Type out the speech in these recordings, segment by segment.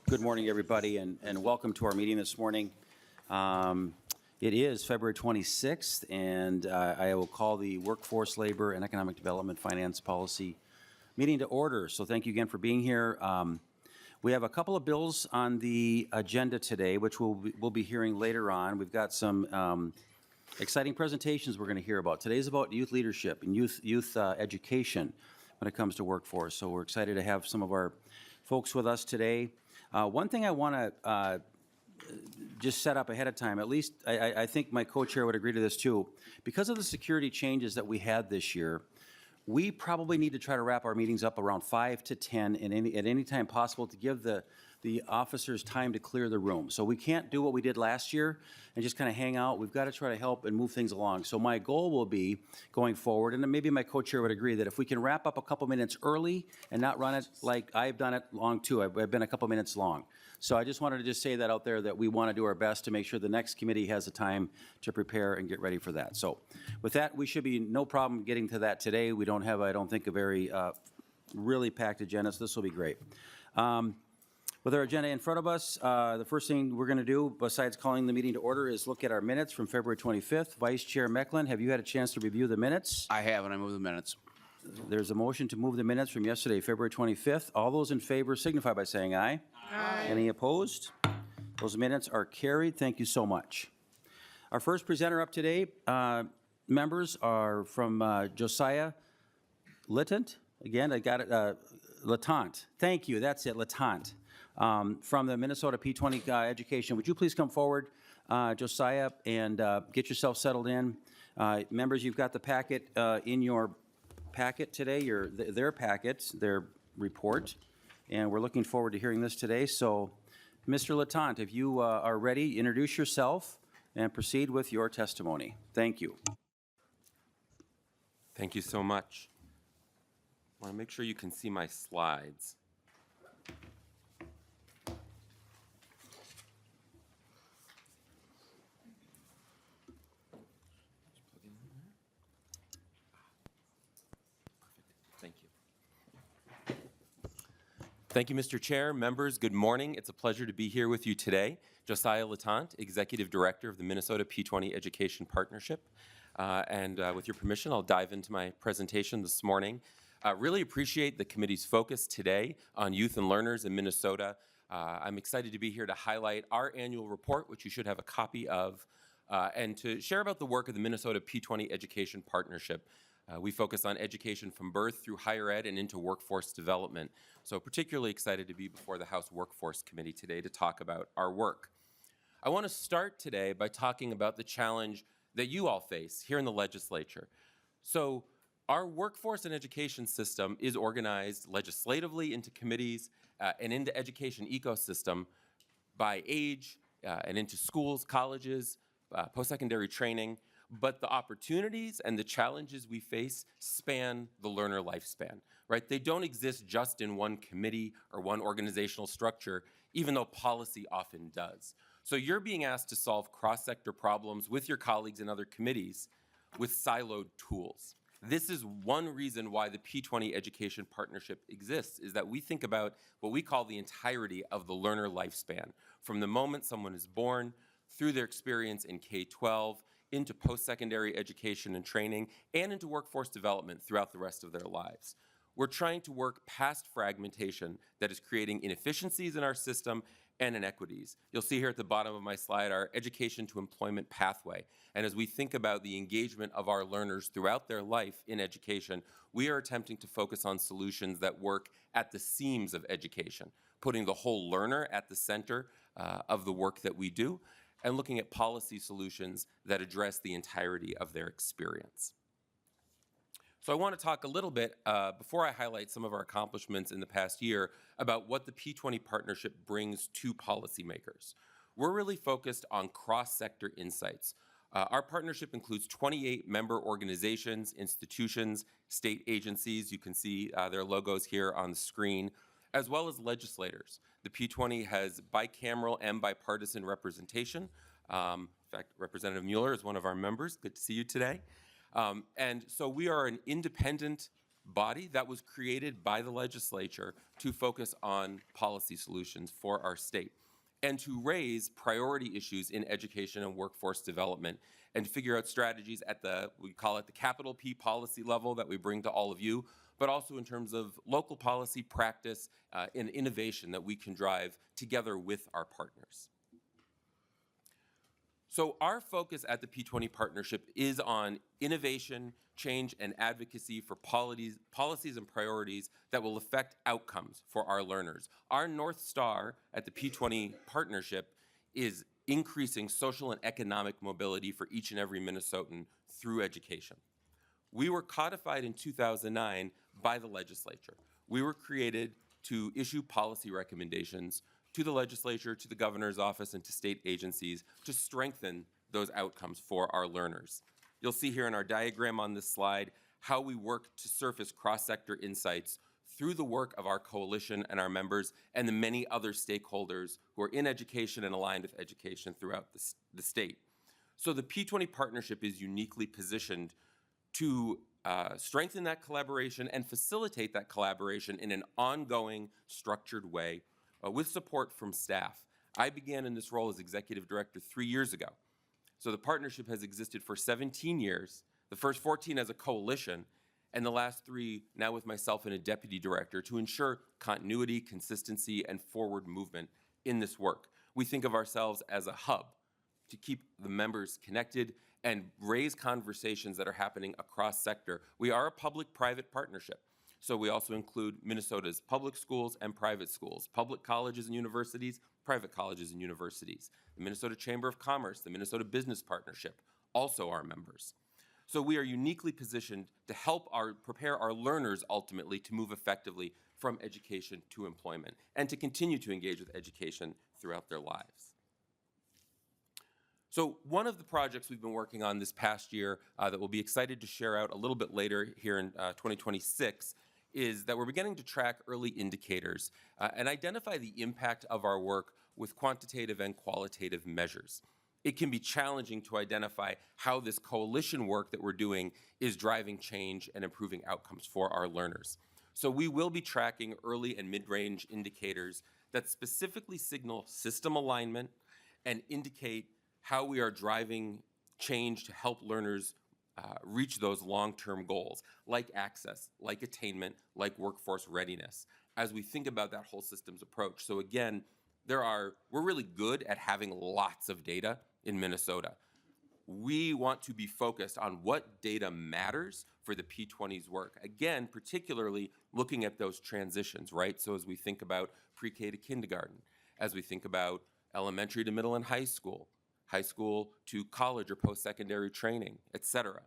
Good morning, everybody, and welcome to our meeting this morning. It is February 26th, and I will call the Workforce, Labor, and Economic Development Finance Policy meeting to order. So thank you again for being here. We have a couple of bills on the agenda today, which we'll be hearing later on. We've got some exciting presentations we're going to hear about. Today's about youth leadership and youth education when it comes to workforce. So we're excited to have some of our folks with us today. One thing I want to just set up ahead of time, at least I think my co-chair would agree to this too. Because of the security changes that we had this year, we probably need to try to wrap our meetings up around 5 to 10 at any time possible to give the officers time to clear the room. So we can't do what we did last year and just kind of hang out. We've got to try to help and move things along. So my goal will be going forward, and maybe my co-chair would agree, that if we can wrap up a couple minutes early and not run it like I've done it long too. I've been a couple minutes long. So I just wanted to just say that out there, that we want to do our best to make sure the next committee has the time to prepare and get ready for that. So with that, we should be no problem getting to that today. We don't have, I don't think, a very really packed agenda, so this will be great. With our agenda in front of us, the first thing we're going to do, besides calling the meeting to order, is look at our minutes from February 25th. Vice Chair Mecklin, have you had a chance to review the minutes? I have, and I move the minutes. There's a motion to move the minutes from yesterday, February 25th. All those in favor signify by saying aye. Aye. Any opposed? Those minutes are carried. Thank you so much. Our first presenter up today, members, are from Josiah Littant. Again, I got it, Latant. Thank you, that's it, Latant. From the Minnesota P20 Education. Would you please come forward, Josiah, and get yourself settled in. Members, you've got the packet in your packet today, their packet, their report, and we're looking forward to hearing this today. So, Mr. Latant, if you are ready, introduce yourself and proceed with your testimony. Thank you. Thank you so much. I want to make sure you can see my slides. Thank you, Mr. Chair. Members, good morning. It's a pleasure to be here with you today. Josiah Latant, Executive Director of the Minnesota P20 Education Partnership. With your permission, I'll dive into my presentation this morning. Really appreciate the committee's focus today on youth and learners in Minnesota. I'm excited to be here to highlight our annual report, which you should have a copy of, and to share about the work of the Minnesota P20 Education Partnership. We focus on education from birth through higher ed and into workforce development. So particularly excited to be before the House Workforce Committee today to talk about our work. I want to start today by talking about the challenge that you all face here in the legislature. So our workforce and education system is organized legislatively into committees and into education ecosystem by age and into schools, colleges, post-secondary training. But the opportunities and the challenges we face span the learner lifespan, right? They don't exist just in one committee or one organizational structure, even though policy often does. So you're being asked to solve cross-sector problems with your colleagues in other committees with siloed tools. This is one reason why the P20 Education Partnership exists, is that we think about what we call the entirety of the learner lifespan, from the moment someone is born through their experience in K-12, into post-secondary education and training, and into workforce development throughout the rest of their lives. We're trying to work past fragmentation that is creating inefficiencies in our system and inequities. You'll see here at the bottom of my slide our education to employment pathway. And as we think about the engagement of our learners throughout their life in education, we are attempting to focus on solutions that work at the seams of education, putting the whole learner at the center of the work that we do, and looking at policy solutions that address the entirety of their experience. So I want to talk a little bit, before I highlight some of our accomplishments in the past year, about what the P20 partnership brings to policymakers. We're really focused on cross-sector insights. Our partnership includes 28 member organizations, institutions, state agencies. You can see their logos here on the screen, as well as legislators. The P20 has bicameral and bipartisan representation. In fact, Representative Mueller is one of our members. Good to see you today. And so we are an independent body that was created by the legislature to focus on policy solutions for our state and to raise priority issues in education and workforce development and figure out strategies at we call it the capital P policy level that we bring to all of you, but also in terms of local policy practice and innovation that we can drive together with our partners. So our focus at the P20 Partnership is on innovation, change, and advocacy for policies and priorities that will affect outcomes for our learners. Our North Star at the P20 Partnership is increasing social and economic mobility for each and every Minnesotan through education. We were codified in 2009 by the legislature. We were created to issue policy recommendations to the legislature, to the governor's office, and to state agencies to strengthen those outcomes for our learners. You'll see here in our diagram on this slide how we work to surface cross-sector insights through the work of our coalition and our members and the many other stakeholders who are in education and aligned with education throughout the state. So the P20 Partnership is uniquely positioned to strengthen that collaboration and facilitate that collaboration in an ongoing, structured way with support from staff. I began in this role as executive director 3 years ago. So the partnership has existed for 17 years, the first 14 as a coalition, and the last 3 now with myself and a deputy director to ensure continuity, consistency, and forward movement in this work. We think of ourselves as a hub to keep the members connected and raise conversations that are happening across sector. We are a public-private partnership. So we also include Minnesota's public schools and private schools, public colleges and universities, private colleges and universities. The Minnesota Chamber of Commerce, the Minnesota Business Partnership, also our members. So we are uniquely positioned to help prepare our learners ultimately to move effectively from education to employment and to continue to engage with education throughout their lives. So one of the projects we've been working on this past year that we'll be excited to share out a little bit later here in 2026 is that we're beginning to track early indicators and identify the impact of our work with quantitative and qualitative measures. It can be challenging to identify how this coalition work that we're doing is driving change and improving outcomes for our learners. So we will be tracking early and mid-range indicators that specifically signal system alignment and indicate how we are driving change to help learners reach those long-term goals, like access, like attainment, like workforce readiness, as we think about that whole systems approach. So again, we're really good at having lots of data in Minnesota. We want to be focused on what data matters for the P20's work. Again, particularly looking at those transitions, right? So as we think about pre-K to kindergarten, as we think about elementary to middle and high school to college or post-secondary training, et cetera.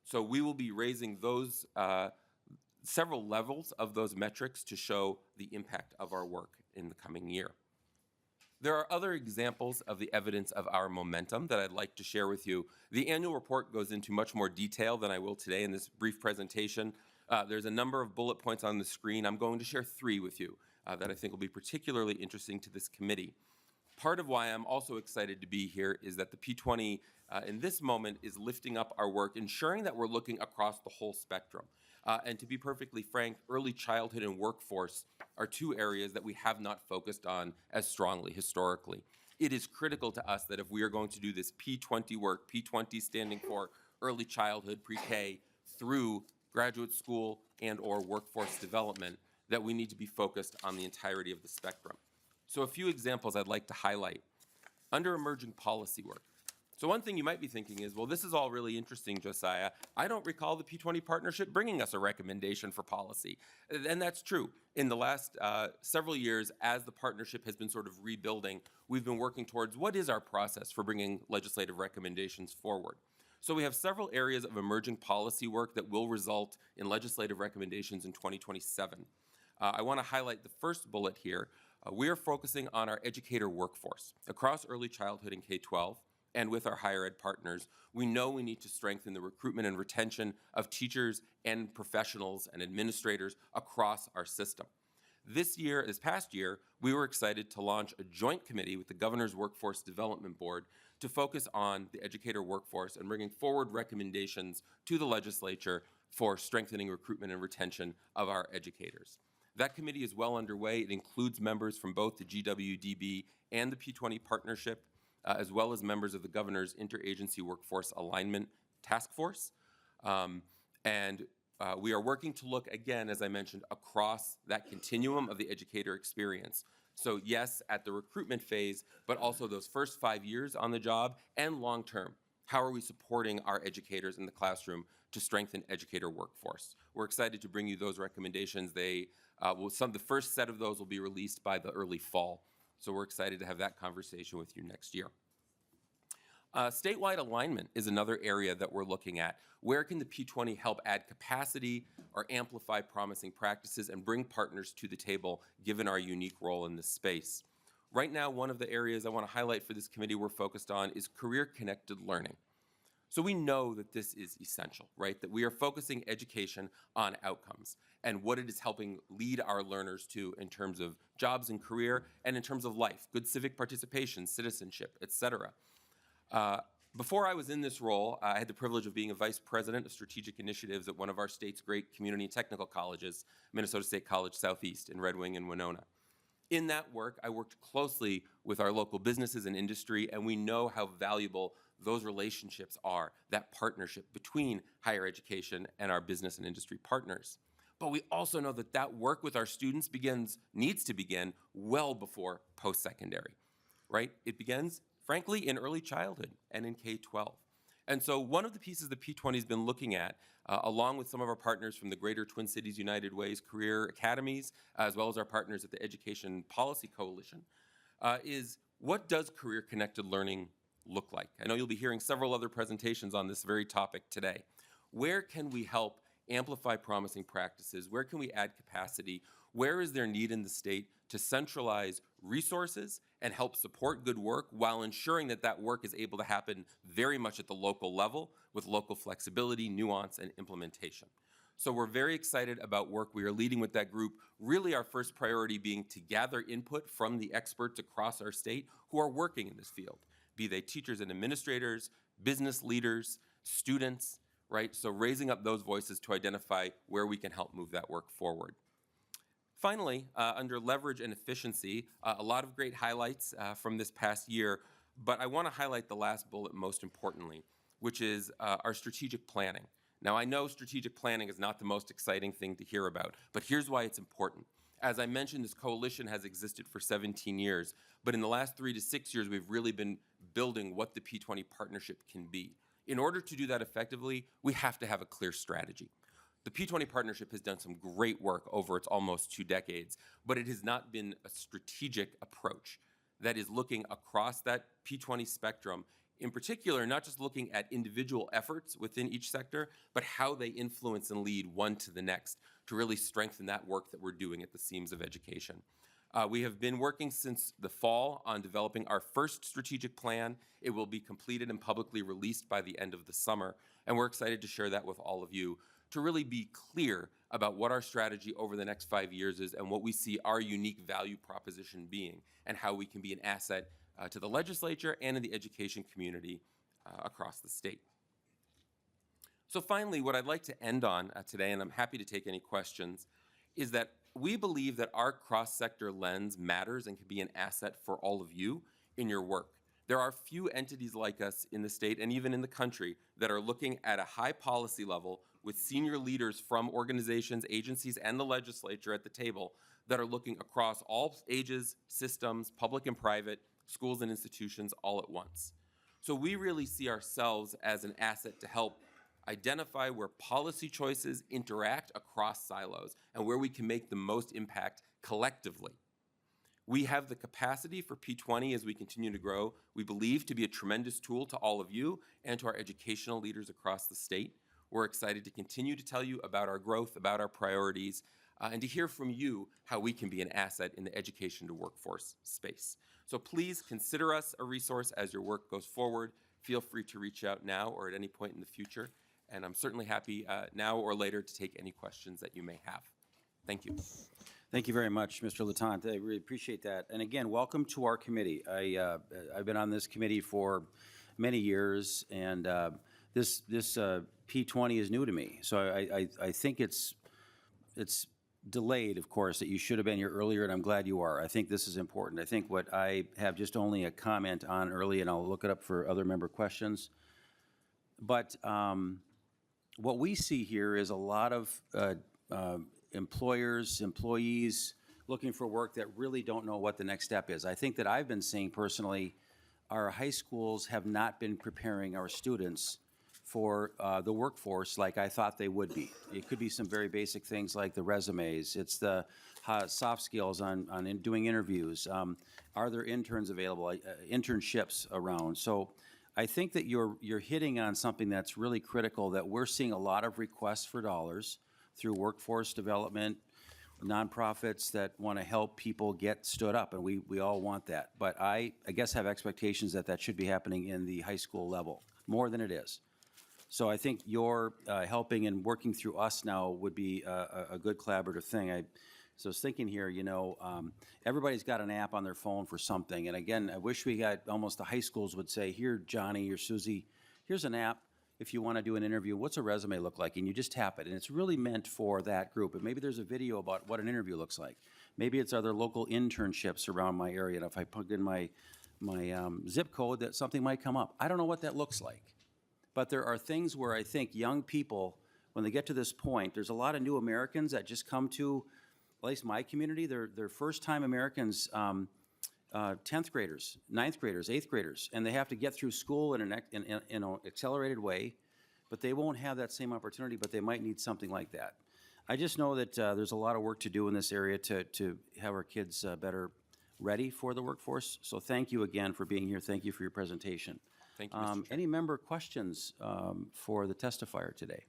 So we will be raising those several levels of those metrics to show the impact of our work in the coming year. There are other examples of the evidence of our momentum that I'd like to share with you. The annual report goes into much more detail than I will today in this brief presentation. There's a number of bullet points on the screen. I'm going to share 3 with you that I think will be particularly interesting to this committee. Part of why I'm also excited to be here is that the P20 in this moment is lifting up our work, ensuring that we're looking across the whole spectrum. And to be perfectly frank, early childhood and workforce are 2 areas that we have not focused on as strongly historically. It is critical to us that if we are going to do this P20 work, P20 standing for early childhood, pre-K, through graduate school and or workforce development, that we need to be focused on the entirety of the spectrum. So a few examples I'd like to highlight. Under emerging policy work. So one thing you might be thinking is, well, this is all really interesting, Josiah. I don't recall the P20 Partnership bringing us a recommendation for policy. And that's true. In the last several years, as the partnership has been sort of rebuilding, we've been working towards what is our process for bringing legislative recommendations forward. So we have several areas of emerging policy work that will result in legislative recommendations in 2027. I want to highlight the first bullet here. We are focusing on our educator workforce across early childhood and K-12 and with our higher ed partners. We know we need to strengthen the recruitment and retention of teachers and professionals and administrators across our system. This past year, we were excited to launch a joint committee with the Governor's Workforce Development Board to focus on the educator workforce and bringing forward recommendations to the legislature for strengthening recruitment and retention of our educators. That committee is well underway. It includes members from both the GWDB and the P20 partnership, as well as members of the governor's Interagency Workforce Alignment Task Force. We are working to look, again, as I mentioned, across that continuum of the educator experience. So yes, at the recruitment phase, but also those first 5 years on the job and long term. How are we supporting our educators in the classroom to strengthen educator workforce? We're excited to bring you those recommendations. The first set of those will be released by the early fall. So we're excited to have that conversation with you next year. Statewide alignment is another area that we're looking at. Where can the P20 help add capacity or amplify promising practices and bring partners to the table, given our unique role in this space? Right now, one of the areas I want to highlight for this committee we're focused on is career-connected learning. So we know that this is essential, right? That we are focusing education on outcomes and what it is helping lead our learners to in terms of jobs and career and in terms of life, good civic participation, citizenship, et cetera. Before I was in this role, I had the privilege of being a vice president of strategic initiatives at one of our state's great community and technical colleges, Minnesota State College Southeast in Red Wing and Winona. In that work, I worked closely with our local businesses and industry, and we know how valuable those relationships are, that partnership between higher education and our business and industry partners. But we also know that that work with our students needs to begin well before post-secondary, right? It begins, frankly, in early childhood and in K-12. And so one of the pieces the P20 has been looking at, along with some of our partners from the Greater Twin Cities United Way's Career Academies, as well as our partners at the Education Policy Coalition, is what does career-connected learning look like? I know you'll be hearing several other presentations on this very topic today. Where can we help amplify promising practices? Where can we add capacity? Where is there need in the state to centralize resources and help support good work while ensuring that that work is able to happen very much at the local level with local flexibility, nuance, and implementation? So we're very excited about work we are leading with that group, really our first priority being to gather input from the experts across our state who are working in this field, be they teachers and administrators, business leaders, students, right? So raising up those voices to identify where we can help move that work forward. Finally, under leverage and efficiency, a lot of great highlights from this past year, but I want to highlight the last bullet most importantly, which is our strategic planning. Now, I know strategic planning is not the most exciting thing to hear about, but here's why it's important. As I mentioned, this coalition has existed for 17 years, but in the last 3 to 6 years, we've really been building what the P20 partnership can be. In order to do that effectively, we have to have a clear strategy. The P20 partnership has done some great work over its almost 2 decades, but it has not been a strategic approach that is looking across that P20 spectrum, in particular, not just looking at individual efforts within each sector, but how they influence and lead one to the next to really strengthen that work that we're doing at the seams of education. We have been working since the fall on developing our first strategic plan. It will be completed and publicly released by the end of the summer, and we're excited to share that with all of you to really be clear about what our strategy over the next 5 years is and what we see our unique value proposition being and how we can be an asset to the legislature and in the education community across the state. So finally, what I'd like to end on today, and I'm happy to take any questions, is that we believe that our cross-sector lens matters and can be an asset for all of you in your work. There are few entities like us in the state and even in the country that are looking at a high policy level with senior leaders from organizations, agencies, and the legislature at the table that are looking across all ages, systems, public and private, schools and institutions all at once. So we really see ourselves as an asset to help identify where policy choices interact across silos and where we can make the most impact collectively. We have the capacity for P20 as we continue to grow, we believe, to be a tremendous tool to all of you and to our educational leaders across the state. We're excited to continue to tell you about our growth, about our priorities, and to hear from you how we can be an asset in the education to workforce space. So please consider us a resource as your work goes forward. Feel free to reach out now or at any point in the future. And I'm certainly happy now or later to take any questions that you may have. Thank you. Thank you very much, Mr. Latante. I really appreciate that. And again, welcome to our committee. I've been on this committee for many years, and this P20 is new to me, so I think it's delayed, of course, that you should have been here earlier, and I'm glad you are. I think this is important. I think what I have just only a comment on early, and I'll look it up for other member questions, but what we see here is a lot of employers, employees looking for work that really don't know what the next step is. I think that I've been seeing personally, our high schools have not been preparing our students for the workforce like I thought they would be. It could be some very basic things like the resumes. It's the soft skills on doing interviews. Are there interns available, internships around? So I think that you're hitting on something that's really critical, that we're seeing a lot of requests for dollars through workforce development, nonprofits that want to help people get stood up, and we all want that. But I guess have expectations that that should be happening in the high school level, more than it is. So I think your helping and working through us now would be a good collaborative thing. So I was thinking here, you know, everybody's got an app on their phone for something. And again, I wish we had almost the high schools would say, here, Johnny or Susie, here's an app. If you want to do an interview, what's a resume look like? And you just tap it. And it's really meant for that group. And maybe there's a video about what an interview looks like. Maybe it's other local internships around my area. And if I plug in my zip code, that something might come up. I don't know what that looks like. But there are things where I think young people, when they get to this point, there's a lot of new Americans that just come to, at least my community, they're first-time Americans, 10th graders, 9th graders, 8th graders, and they have to get through school in an accelerated way, but they won't have that same opportunity, but they might need something like that. I just know that there's a lot of work to do in this area to have our kids better ready for the workforce. So thank you again for being here. Thank you for your presentation. Thank you, Mr. Chair. Any member questions for the testifier today?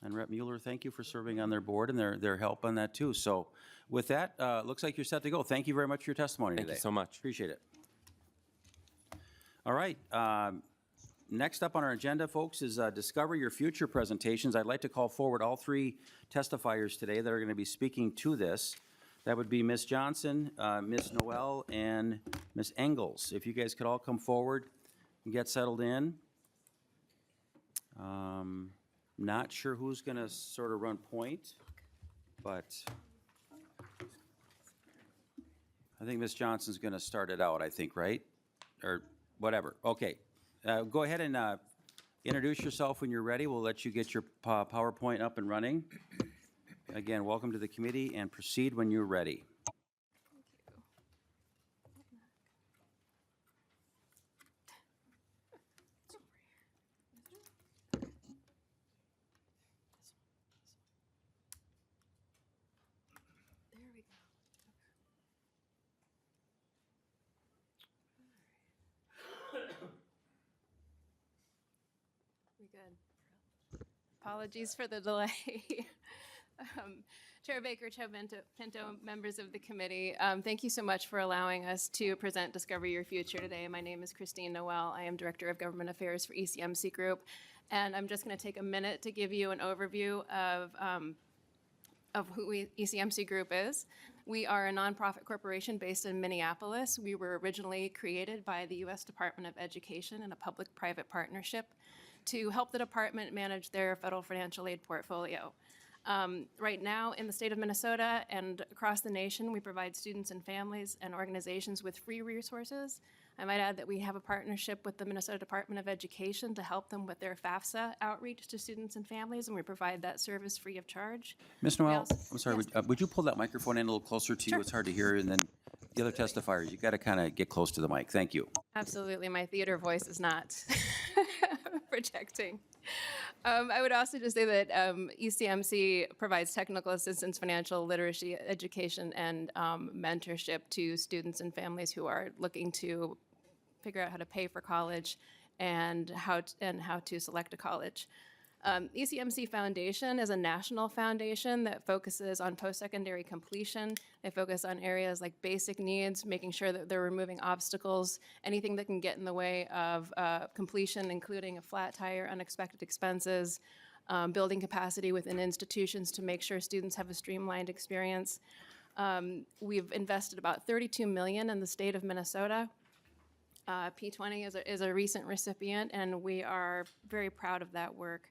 And Rep. Mueller, thank you for serving on their board and their help on that too. So with that, looks like you're set to go. Thank you very much for your testimony today. Thank you so much. Appreciate it. All right. Next up on our agenda, folks, is Discover Your Future presentations. I'd like to call forward all three testifiers today that are going to be speaking to this. That would be Ms. Johnson, Ms. Noel, and Ms. Engels. If you guys could all come forward and get settled in. Not sure who's going to sort of run point, but I think Ms. Johnson's going to start it out, I think, right? Or whatever. Okay. Go ahead and introduce yourself when you're ready. We'll let you get your PowerPoint up and running. Again, welcome to the committee, and proceed when you're ready. There we go. We good. Apologies for the delay. Chair Baker, Chair Pinto, members of the committee, thank you so much for allowing us to present Discover Your Future today. My name is Christine Noel. I am Director of Government Affairs for ECMC Group, and I'm just going to take a minute to give you an overview of who ECMC Group is. We are a nonprofit corporation based in Minneapolis. We were originally created by the U.S. Department of Education in a public-private partnership to help the department manage their federal financial aid portfolio. Right now, in the state of Minnesota and across the nation, we provide students and families and organizations with free resources. I might add that we have a partnership with the Minnesota Department of Education to help them with their FAFSA outreach to students and families, and we provide that service free of charge. Ms. Noel, also- I'm sorry, yes. would you pull that microphone in a little closer to you? Sure. It's hard to hear, and then the other testifiers, you got to kind of get close to the mic. Thank you. Absolutely, my theater voice is not projecting. I would also just say that ECMC provides technical assistance, financial literacy, education, and mentorship to students and families who are looking to figure out how to pay for college and how to select a college. ECMC Foundation is a national foundation that focuses on post-secondary completion. They focus on areas like basic needs, making sure that they're removing obstacles, anything that can get in the way of completion, including a flat tire, unexpected expenses, building capacity within institutions to make sure students have a streamlined experience. We've invested about $32 million in the state of Minnesota. P20 is a recent recipient, and we are very proud of that work.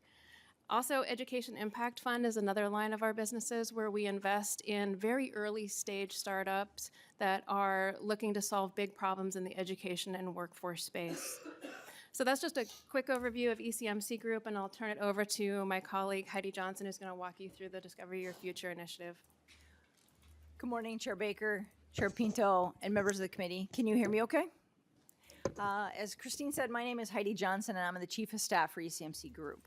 Also, Education Impact Fund is another line of our businesses where we invest in very early stage startups that are looking to solve big problems in the education and workforce space. So that's just a quick overview of ECMC Group, and I'll turn it over to my colleague Heidi Johnson, who's going to walk you through the Discover Your Future initiative. Good morning, Chair Baker, Chair Pinto, and members of the committee. Can you hear me okay? As Christine said, my name is Heidi Johnson, and I'm the Chief of Staff for ECMC Group.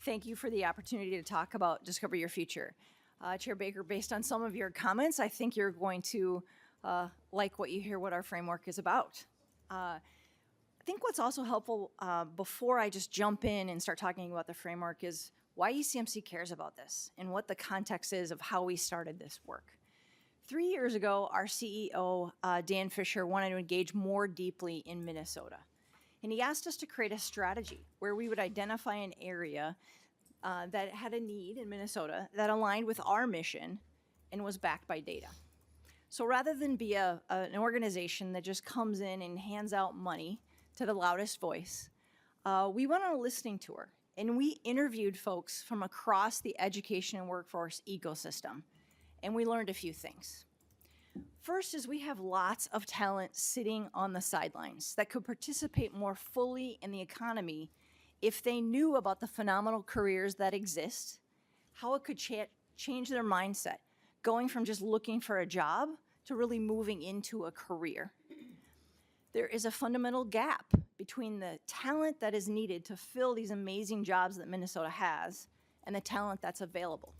Thank you for the opportunity to talk about Discover Your Future. Chair Baker, based on some of your comments, I think you're going to like what you hear what our framework is about. I think what's also helpful before I just jump in and start talking about the framework is why ECMC cares about this and what the context is of how we started this work. 3 years ago, our CEO, Dan Fisher, wanted to engage more deeply in Minnesota. And he asked us to create a strategy where we would identify an area that had a need in Minnesota that aligned with our mission and was backed by data. So rather than be an organization that just comes in and hands out money to the loudest voice, we went on a listening tour and we interviewed folks from across the education and workforce ecosystem, and we learned a few things. First is we have lots of talent sitting on the sidelines that could participate more fully in the economy if they knew about the phenomenal careers that exist, how it could change their mindset, going from just looking for a job to really moving into a career. There is a fundamental gap between the talent that is needed to fill these amazing jobs that Minnesota has and the talent that's available.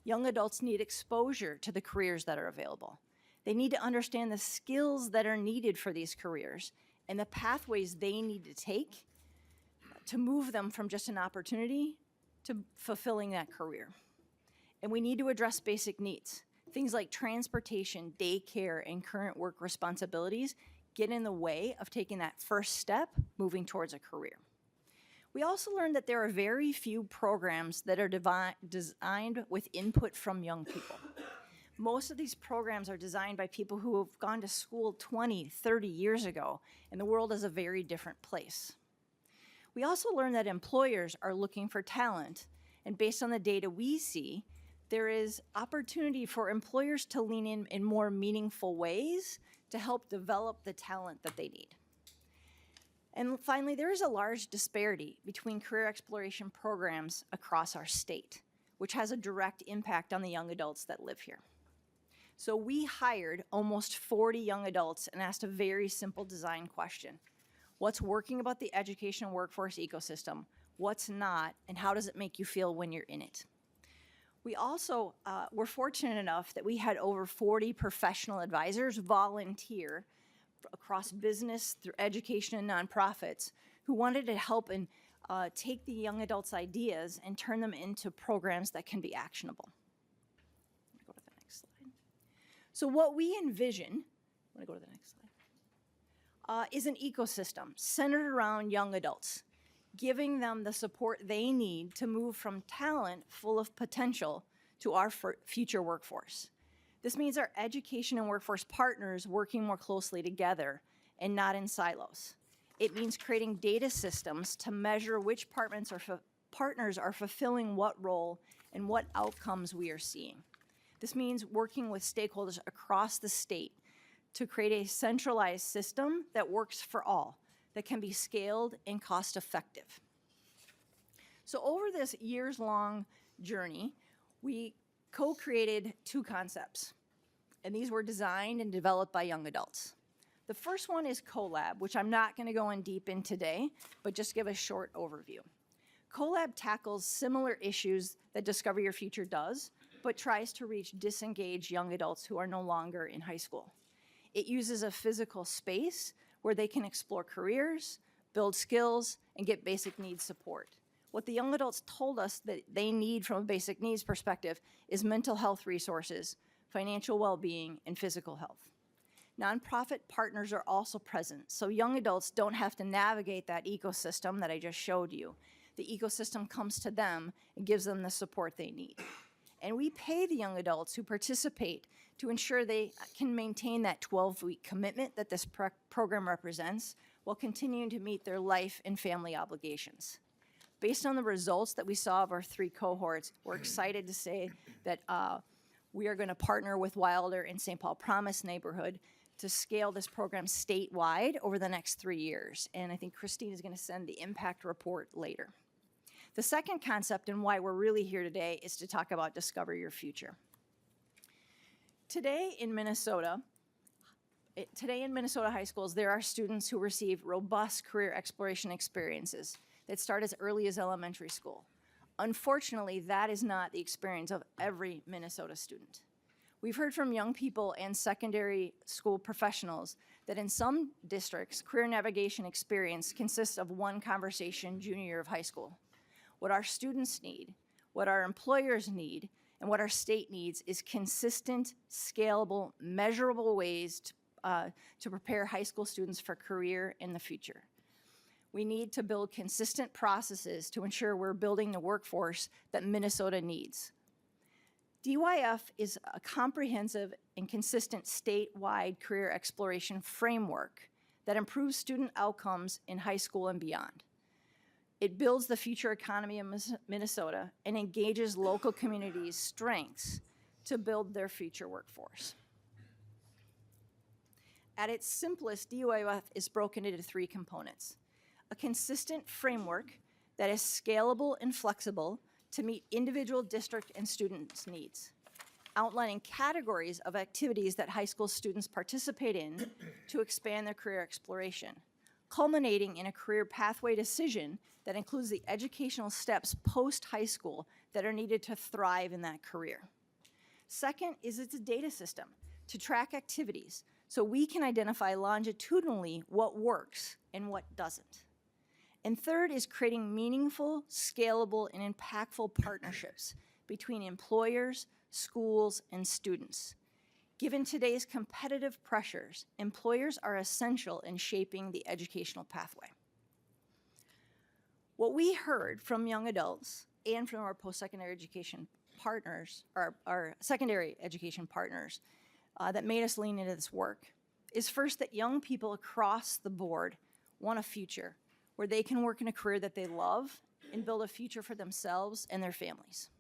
Young adults need exposure to the careers that are available. They need to understand the skills that are needed for these careers and the pathways they need to take to move them from just an opportunity to fulfilling that career. And we need to address basic needs. Things like transportation, daycare, and current work responsibilities get in the way of taking that first step, moving towards a career. We also learned that there are very few programs that are designed with input from young people. Most of these programs are designed by people who have gone to school 20, 30 years ago, and the world is a very different place. We also learned that employers are looking for talent, and based on the data we see, there is opportunity for employers to lean in more meaningful ways to help develop the talent that they need. And finally, there is a large disparity between career exploration programs across our state, which has a direct impact on the young adults that live here. So we hired almost 40 young adults and asked a very simple design question. What's working about the education and workforce ecosystem? What's not? And how does it make you feel when you're in it? We also were fortunate enough that we had over 40 professional advisors volunteer across business, through education, and nonprofits who wanted to help and take the young adults' ideas and turn them into programs that can be actionable. Go to the next slide. So what we envision, is an ecosystem centered around young adults, giving them the support they need to move from talent full of potential to our future workforce. This means our education and workforce partners working more closely together and not in silos. It means creating data systems to measure which partners are fulfilling what role and what outcomes we are seeing. This means working with stakeholders across the state to create a centralized system that works for all, that can be scaled and cost-effective. So over this years-long journey, we co-created two concepts, and these were designed and developed by young adults. The first one is CoLab, which I'm not going to go in deep in today, but just give a short overview. CoLab tackles similar issues that Discover Your Future does, but tries to reach disengaged young adults who are no longer in high school. It uses a physical space where they can explore careers, build skills, and get basic needs support. What the young adults told us that they need from a basic needs perspective is mental health resources, financial well-being, and physical health. Nonprofit partners are also present, so young adults don't have to navigate that ecosystem that I just showed you. The ecosystem comes to them and gives them the support they need. And we pay the young adults who participate to ensure they can maintain that 12-week commitment that this program represents while continuing to meet their life and family obligations. Based on the results that we saw of our 3 cohorts, we're excited to say that we are going to partner with Wilder and St. Paul Promise neighborhood to scale this program statewide over the next 3 years. And I think Christine is going to send the impact report later. The second concept and why we're really here today is to talk about Discover Your Future. Today in Minnesota high schools, there are students who receive robust career exploration experiences that start as early as elementary school. Unfortunately, that is not the experience of every Minnesota student. We've heard from young people and secondary school professionals that in some districts, career navigation experience consists of one conversation junior year of high school. What our students need, what our employers need, and what our state needs is consistent, scalable, measurable ways to prepare high school students for career in the future. We need to build consistent processes to ensure we're building the workforce that Minnesota needs. DYF is a comprehensive and consistent statewide career exploration framework that improves student outcomes in high school and beyond. It builds the future economy of Minnesota and engages local communities' strengths to build their future workforce. At its simplest, DYF is broken into 3 components. A consistent framework that is scalable and flexible to meet individual district and students' needs, outlining categories of activities that high school students participate in to expand their career exploration, culminating in a career pathway decision that includes the educational steps post-high school that are needed to thrive in that career. Second is it's a data system to track activities so we can identify longitudinally what works and what doesn't. And third is creating meaningful, scalable, and impactful partnerships between employers, schools, and students. Given today's competitive pressures, employers are essential in shaping the educational pathway. What we heard from young adults and from our post-secondary education partners, our secondary education partners, that made us lean into this work is first that young people across the board want a future where they can work in a career that they love and build a future for themselves and their families.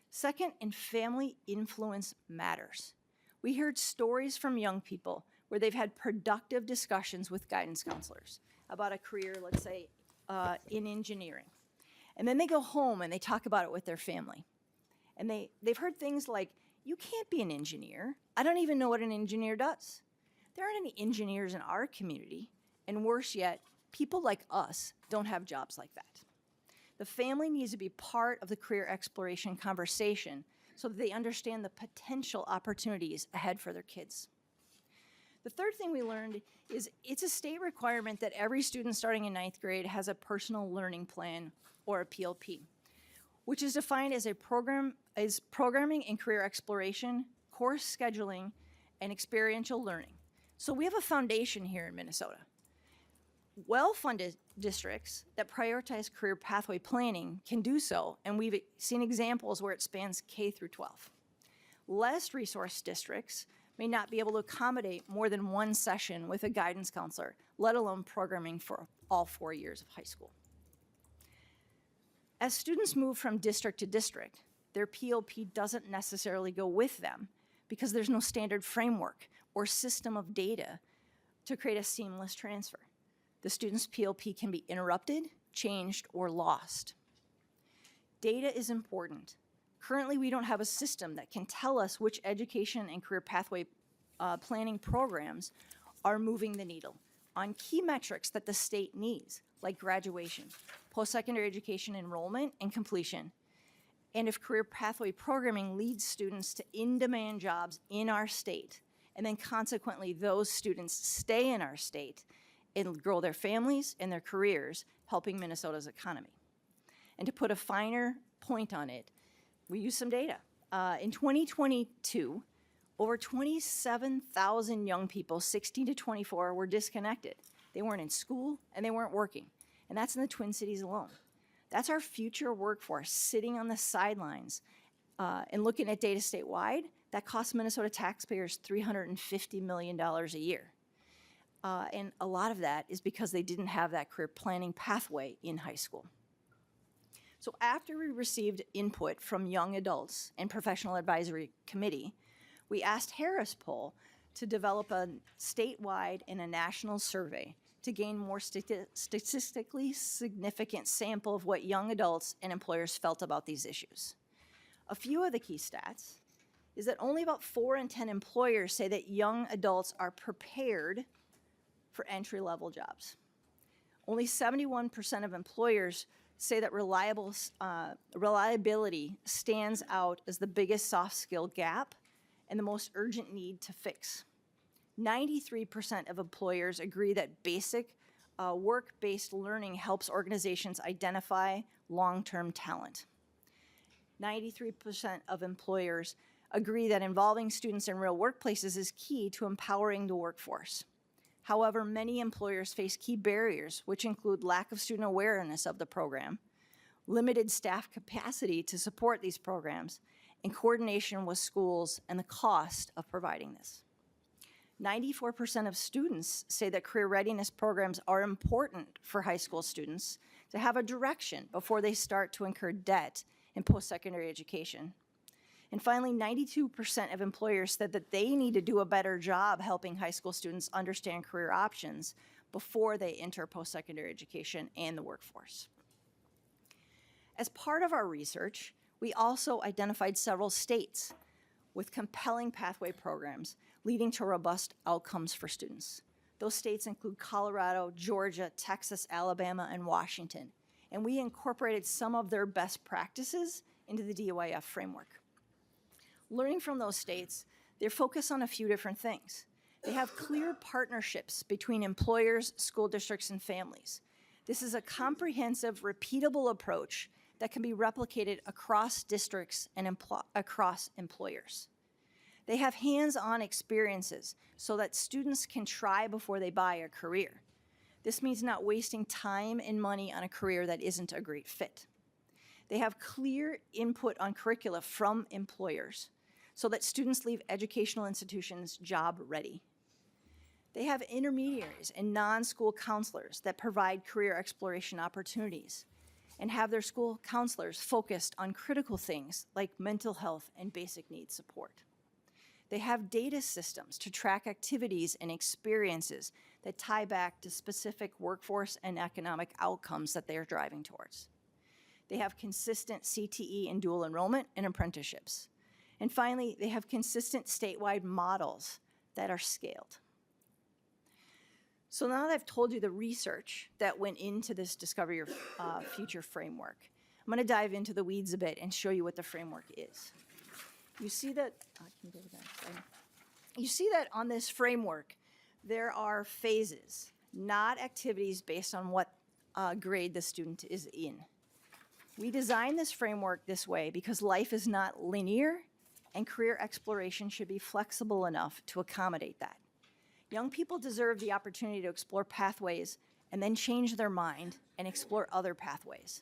Second, and family influence matters. We heard stories from young people where they've had productive discussions with guidance counselors about a career, let's say, in engineering. And then they go home and they talk about it with their family. And they've heard things like, you can't be an engineer. I don't even know what an engineer does. There aren't any engineers in our community. And worse yet, people like us don't have jobs like that. The family needs to be part of the career exploration conversation so that they understand the potential opportunities ahead for their kids. The third thing we learned is it's a state requirement that every student starting in 9th grade has a personal learning plan or a PLP, which is defined as programming and career exploration, course scheduling, and experiential learning. So we have a foundation here in Minnesota. Well-funded districts that prioritize career pathway planning can do so, and we've seen examples where it spans K through 12. Less resourced districts may not be able to accommodate more than one session with a guidance counselor, let alone programming for all 4 years of high school. As students move from district to district, their PLP doesn't necessarily go with them because there's no standard framework or system of data to create a seamless transfer. The student's PLP can be interrupted, changed, or lost. Data is important. Currently, we don't have a system that can tell us which education and career pathway planning programs are moving the needle on key metrics that the state needs, like graduation, post-secondary education enrollment and completion, and if career pathway programming leads students to in-demand jobs in our state, and then consequently those students stay in our state and grow their families and their careers, helping Minnesota's economy. And to put a finer point on it, we use some data. In 2022, over 27,000 young people, 16 to 24, were disconnected. They weren't in school and they weren't working. And that's in the Twin Cities alone. That's our future workforce sitting on the sidelines and looking at data statewide. That costs Minnesota taxpayers $350 million a year. And a lot of that is because they didn't have that career planning pathway in high school. So after we received input from young adults and professional advisory committee, we asked Harris Poll to develop a statewide and a national survey to gain more statistically significant sample of what young adults and employers felt about these issues. A few of the key stats is that only about 4 in 10 employers say that young adults are prepared for entry-level jobs. Only 71% of employers say that reliability stands out as the biggest soft skill gap and the most urgent need to fix. 93% of employers agree that basic work-based learning helps organizations identify long-term talent. 93% of employers agree that involving students in real workplaces is key to empowering the workforce. However, many employers face key barriers, which include lack of student awareness of the program, limited staff capacity to support these programs, and coordination with schools and the cost of providing this. 94% of students say that career readiness programs are important for high school students to have a direction before they start to incur debt in post-secondary education. And finally, 92% of employers said that they need to do a better job helping high school students understand career options before they enter post-secondary education and the workforce. As part of our research, we also identified several states with compelling pathway programs leading to robust outcomes for students. Those states include Colorado, Georgia, Texas, Alabama, and Washington. And we incorporated some of their best practices into the DYF framework. Learning from those states, they're focused on a few different things. They have clear partnerships between employers, school districts, and families. This is a comprehensive, repeatable approach that can be replicated across districts and across employers. They have hands-on experiences so that students can try before they buy a career. This means not wasting time and money on a career that isn't a great fit. They have clear input on curricula from employers so that students leave educational institutions job ready. They have intermediaries and non-school counselors that provide career exploration opportunities and have their school counselors focused on critical things like mental health and basic needs support. They have data systems to track activities and experiences that tie back to specific workforce and economic outcomes that they are driving towards. They have consistent CTE and dual enrollment and apprenticeships. And finally, they have consistent statewide models that are scaled. So now that I've told you the research that went into this Discover Your Future framework, I'm going to dive into the weeds a bit and show you what the framework is. You see that, can you go to that slide? You see that on this framework, there are phases, not activities based on what grade the student is in. We designed this framework this way because life is not linear and career exploration should be flexible enough to accommodate that. Young people deserve the opportunity to explore pathways and then change their mind and explore other pathways.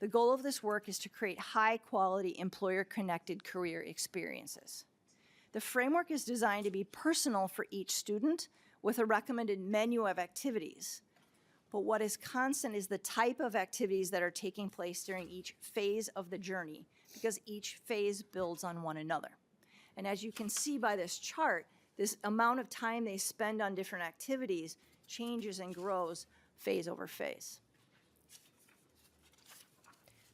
The goal of this work is to create high-quality, employer-connected career experiences. The framework is designed to be personal for each student with a recommended menu of activities. But what is constant is the type of activities that are taking place during each phase of the journey, because each phase builds on one another. And as you can see by this chart, this amount of time they spend on different activities changes and grows phase over phase.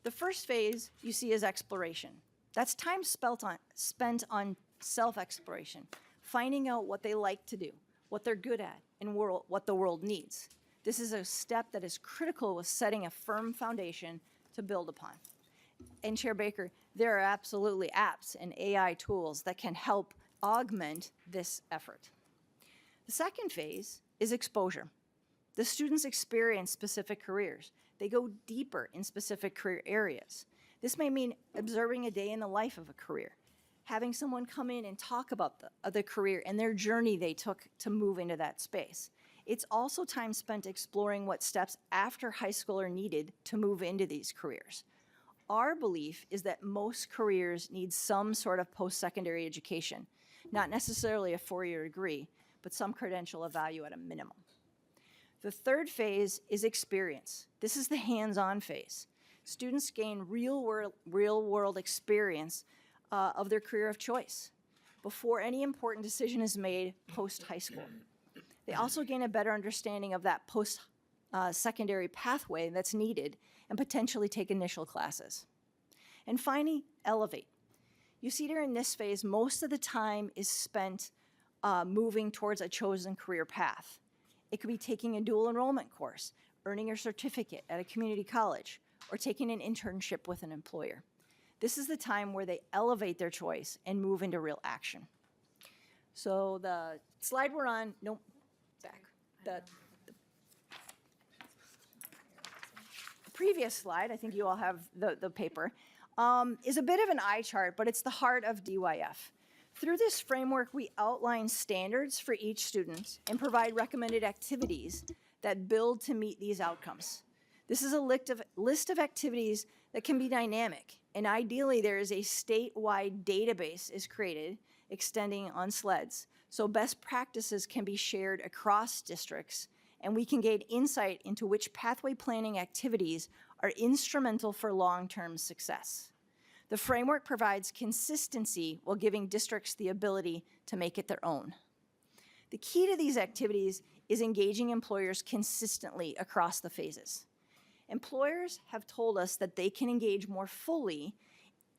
The first phase you see is exploration. That's time spent on self-exploration, finding out what they like to do, what they're good at, and what the world needs. This is a step that is critical with setting a firm foundation to build upon. And Chair Baker, there are absolutely apps and AI tools that can help augment this effort. The second phase is exposure. The students experience specific careers. They go deeper in specific career areas. This may mean observing a day in the life of a career, having someone come in and talk about the career and their journey they took to move into that space. It's also time spent exploring what steps after high school are needed to move into these careers. Our belief is that most careers need some sort of post-secondary education, not necessarily a 4-year degree, but some credential of value at a minimum. The third phase is experience. This is the hands-on phase. Students gain real-world experience of their career of choice before any important decision is made post-high school. They also gain a better understanding of that post-secondary pathway that's needed and potentially take initial classes. And finally, elevate. You see during this phase, most of the time is spent moving towards a chosen career path. It could be taking a dual enrollment course, earning your certificate at a community college, or taking an internship with an employer. This is the time where they elevate their choice and move into real action. So the slide we're on, nope, back. The previous slide, I think you all have the paper, is a bit of an eye chart, but it's the heart of DYF. Through this framework, we outline standards for each student and provide recommended activities that build to meet these outcomes. This is a list of activities that can be dynamic, and ideally there is a statewide database is created extending on SLEDs, so best practices can be shared across districts, and we can gain insight into which pathway planning activities are instrumental for long-term success. The framework provides consistency while giving districts the ability to make it their own. The key to these activities is engaging employers consistently across the phases. Employers have told us that they can engage more fully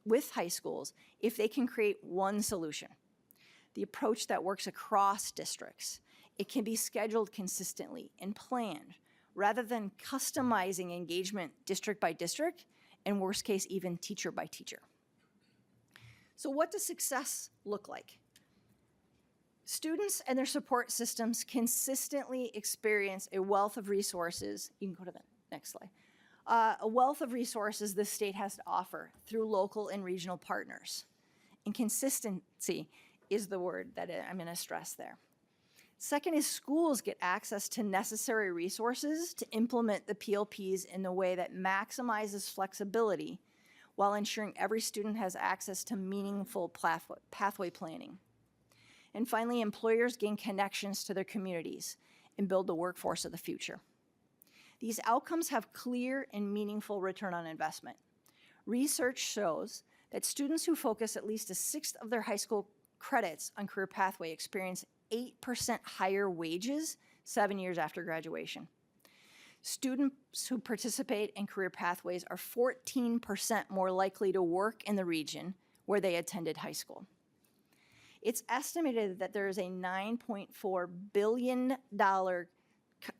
with high schools if they can create one solution, the approach that works across districts. It can be scheduled consistently and planned rather than customizing engagement district by district, and worst case, even teacher by teacher. So what does success look like? Students and their support systems consistently experience a wealth of resources. You can go to the next slide. A wealth of resources the state has to offer through local and regional partners. And consistency is the word that I'm going to stress there. Second is schools get access to necessary resources to implement the PLPs in a way that maximizes flexibility while ensuring every student has access to meaningful pathway planning. And finally, employers gain connections to their communities and build the workforce of the future. These outcomes have clear and meaningful return on investment. Research shows that students who focus at least a sixth of their high school credits on career pathway experience 8% higher wages 7 years after graduation. Students who participate in career pathways are 14% more likely to work in the region where they attended high school. It's estimated that there is a $9.4 billion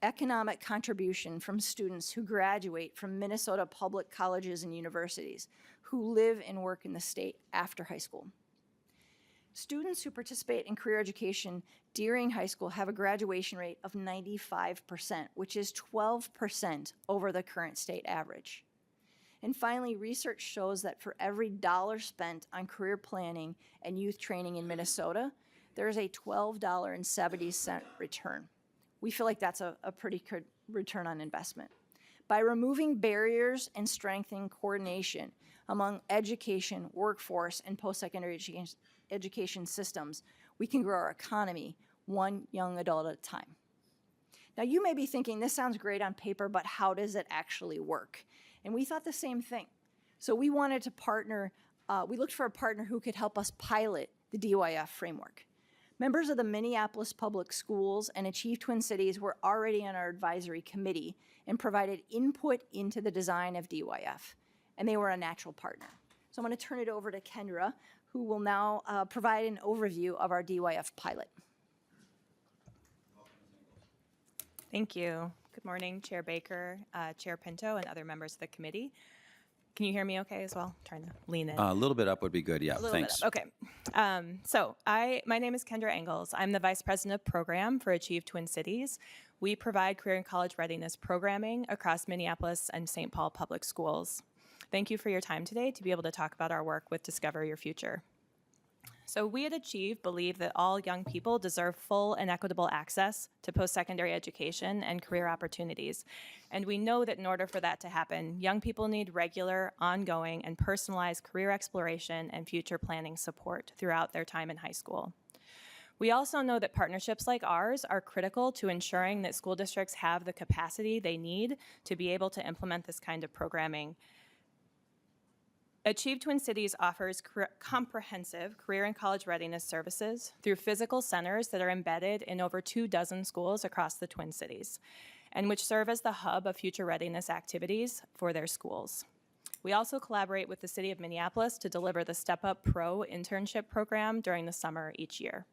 economic contribution from students who graduate from Minnesota public colleges and universities who live and work in the state after high school. Students who participate in career education during high school have a graduation rate of 95%, which is 12% over the current state average. And finally, research shows that for every dollar spent on career planning and youth training in Minnesota, there is a $12.70 return. We feel like that's a pretty good return on investment. By removing barriers and strengthening coordination among education, workforce, and post-secondary education systems, we can grow our economy one young adult at a time. Now, you may be thinking, this sounds great on paper, but how does it actually work? And we thought the same thing. So we wanted to partner, we looked for a partner who could help us pilot the DYF framework. Members of the Minneapolis Public Schools and Achieve Twin Cities were already on our advisory committee and provided input into the design of DYF, and they were a natural partner. So I'm going to turn it over to Kendra, who will now provide an overview of our DYF pilot. Thank you. Good morning, Chair Baker, Chair Pinto, and other members of the committee. Can you hear me okay as well? Trying to lean in. A little bit up would be good, yeah, A little thanks. bit up. Okay. My name is Kendra Engels. I'm the Vice President of Program for Achieve Twin Cities. We provide career and college readiness programming across Minneapolis and St. Paul public schools. Thank you for your time today to be able to talk about our work with Discover Your Future. So we at Achieve believe that all young people deserve full and equitable access to post-secondary education and career opportunities. And we know that in order for that to happen, young people need regular, ongoing, and personalized career exploration and future planning support throughout their time in high school. We also know that partnerships like ours are critical to ensuring that school districts have the capacity they need to be able to implement this kind of programming. Achieve Twin Cities offers comprehensive career and college readiness services through physical centers that are embedded in over 24 schools across the Twin Cities, and which serve as the hub of future readiness activities for their schools. We also collaborate with the City of Minneapolis to deliver the Step Up Pro internship program during the summer each year.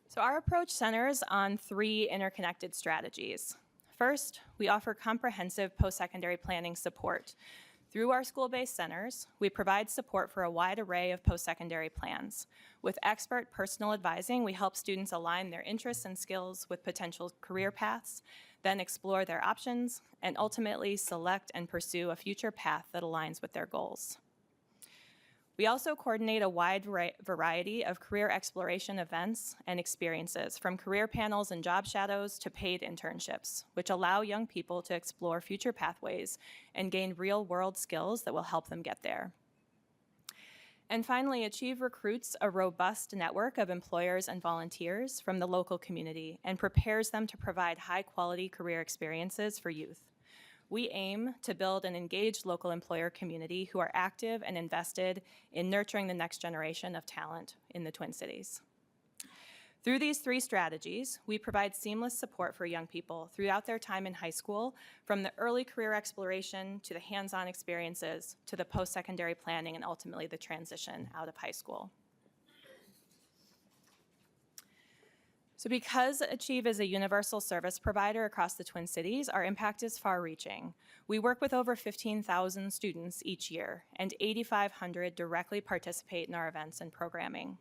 So our approach centers on 3 interconnected strategies. First, we offer comprehensive post-secondary planning support. Through our school-based centers, we provide support for a wide array of post-secondary plans. With expert personal advising, we help students align their interests and skills with potential career paths, then explore their options, and ultimately select and pursue a future path that aligns with their goals. We also coordinate a wide variety of career exploration events and experiences, from career panels and job shadows to paid internships, which allow young people to explore future pathways and gain real-world skills that will help them get there. And finally, Achieve recruits a robust network of employers and volunteers from the local community and prepares them to provide high-quality career experiences for youth. We aim to build an engaged local employer community who are active and invested in nurturing the next generation of talent in the Twin Cities. Through these 3 strategies, we provide seamless support for young people throughout their time in high school, from the early career exploration to the hands-on experiences to the post-secondary planning and ultimately the transition out of high school. So because Achieve is a universal service provider across the Twin Cities, our impact is far-reaching. We work with over 15,000 students each year, and 8,500 directly participate in our events and programming.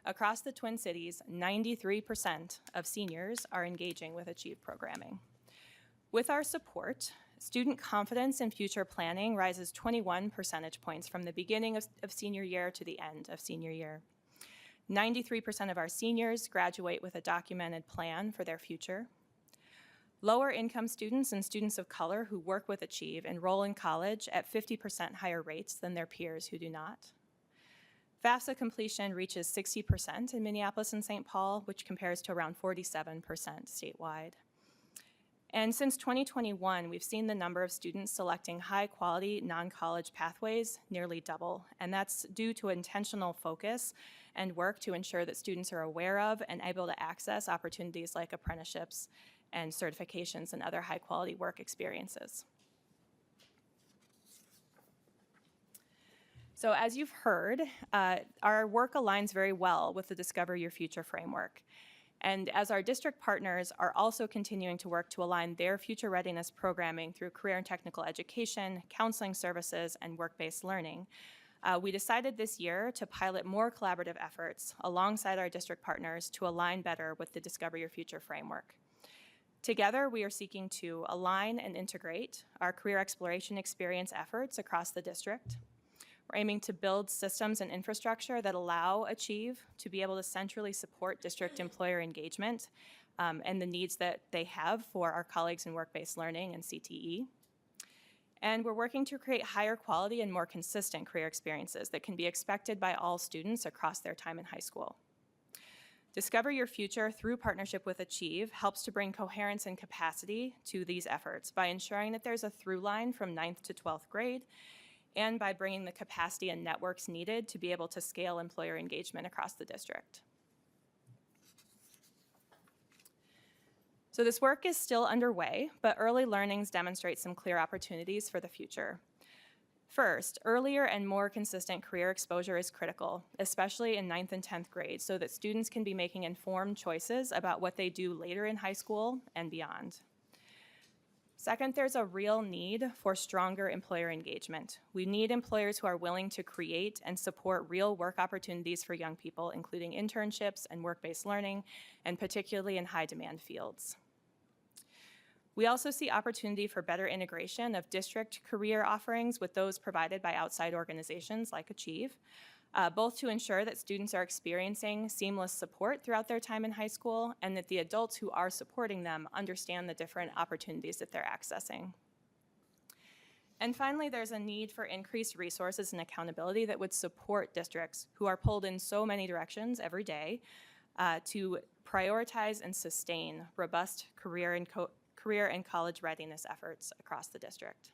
Across the Twin Cities, 93% of seniors are engaging with Achieve programming. With our support, student confidence in future planning rises 21 percentage points from the beginning of senior year to the end of senior year. 93% of our seniors graduate with a documented plan for their future. Lower income students and students of color who work with Achieve enroll in college at 50% higher rates than their peers who do not. FAFSA completion reaches 60% in Minneapolis and St. Paul, which compares to around 47% statewide. And since 2021, we've seen the number of students selecting high-quality non-college pathways nearly double, and that's due to intentional focus and work to ensure that students are aware of and able to access opportunities like apprenticeships and certifications and other high-quality work experiences. So as you've heard, our work aligns very well with the Discover Your Future framework. And as our district partners are also continuing to work to align their future readiness programming through career and technical education, counseling services, and work-based learning, we decided this year to pilot more collaborative efforts alongside our district partners to align better with the Discover Your Future framework. Together, we are seeking to align and integrate our career exploration experience efforts across the district. We're aiming to build systems and infrastructure that allow Achieve to be able to centrally support district employer engagement and the needs that they have for our colleagues in work-based learning and CTE. And we're working to create higher quality and more consistent career experiences that can be expected by all students across their time in high school. Discover Your Future, through partnership with Achieve, helps to bring coherence and capacity to these efforts by ensuring that there's a through line from 9th to 12th grade, and by bringing the capacity and networks needed to be able to scale employer engagement across the district. So this work is still underway, but early learnings demonstrate some clear opportunities for the future. First, earlier and more consistent career exposure is critical, especially in 9th and 10th grade, so that students can be making informed choices about what they do later in high school and beyond. Second, there's a real need for stronger employer engagement. We need employers who are willing to create and support real work opportunities for young people, including internships and work-based learning, and particularly in high-demand fields. We also see opportunity for better integration of district career offerings with those provided by outside organizations like Achieve, both to ensure that students are experiencing seamless support throughout their time in high school and that the adults who are supporting them understand the different opportunities that they're accessing. And finally, there's a need for increased resources and accountability that would support districts who are pulled in so many directions every day to prioritize and sustain robust career and college readiness efforts across the district.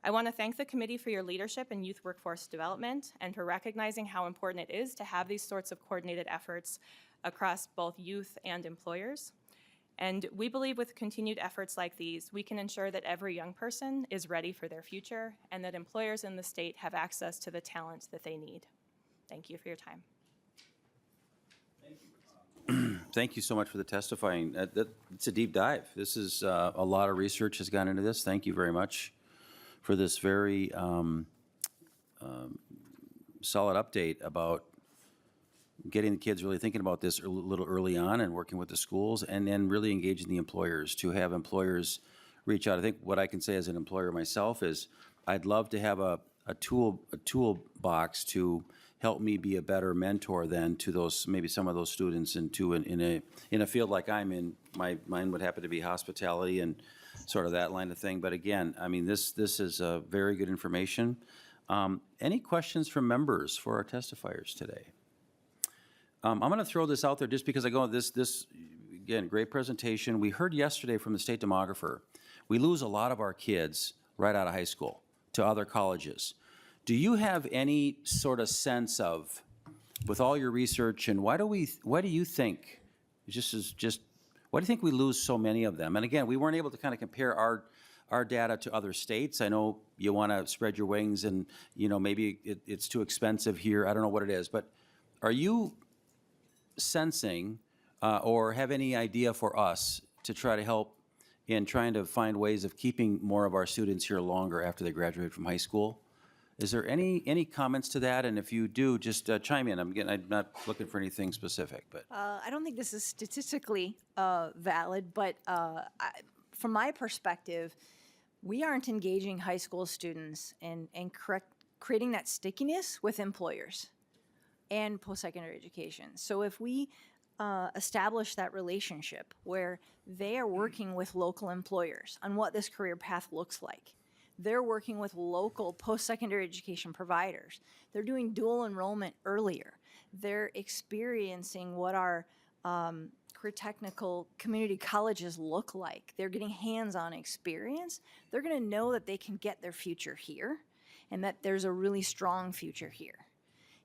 I want to thank the committee for your leadership in youth workforce development and for recognizing how important it is to have these sorts of coordinated efforts across both youth and employers. And we believe with continued efforts like these, we can ensure that every young person is ready for their future and that employers in the state have access to the talent that they need. Thank you for your time. Thank you so much for the testifying. It's a deep dive. This is, a lot of research has gone into this. Thank you very much for this very solid update about getting the kids really thinking about this a little early on and working with the schools, and then really engaging the employers to have employers reach out. I think what I can say as an employer myself is I'd love to have a toolbox to help me be a better mentor then to those, maybe some of those students in a field like I'm in. Mine would happen to be hospitality and sort of that line of thing. But again, I mean, this is very good information. Any questions from members for our testifiers today? I'm going to throw this out there just because I go, this again, great presentation. We heard yesterday from the state demographer, we lose a lot of our kids right out of high school to other colleges. Do you have any sort of sense of, with all your research, and why do you think, why do you think we lose so many of them? And again, we weren't able to kind of compare our data to other states. I know you want to spread your wings and, you know, maybe it's too expensive here. I don't know what it is, but are you sensing or have any idea for us to try to help in trying to find ways of keeping more of our students here longer after they graduate from high school? Is there any comments to that? And if you do, just chime in. I'm not looking for anything specific, but. I don't think this is statistically valid, but from my perspective, we aren't engaging high school students and creating that stickiness with employers and post-secondary education. So if we establish that relationship where they are working with local employers on what this career path looks like, they're working with local post-secondary education providers, they're doing dual enrollment earlier, they're experiencing what our career technical community colleges look like, they're getting hands-on experience, they're going to know that they can get their future here and that there's a really strong future here.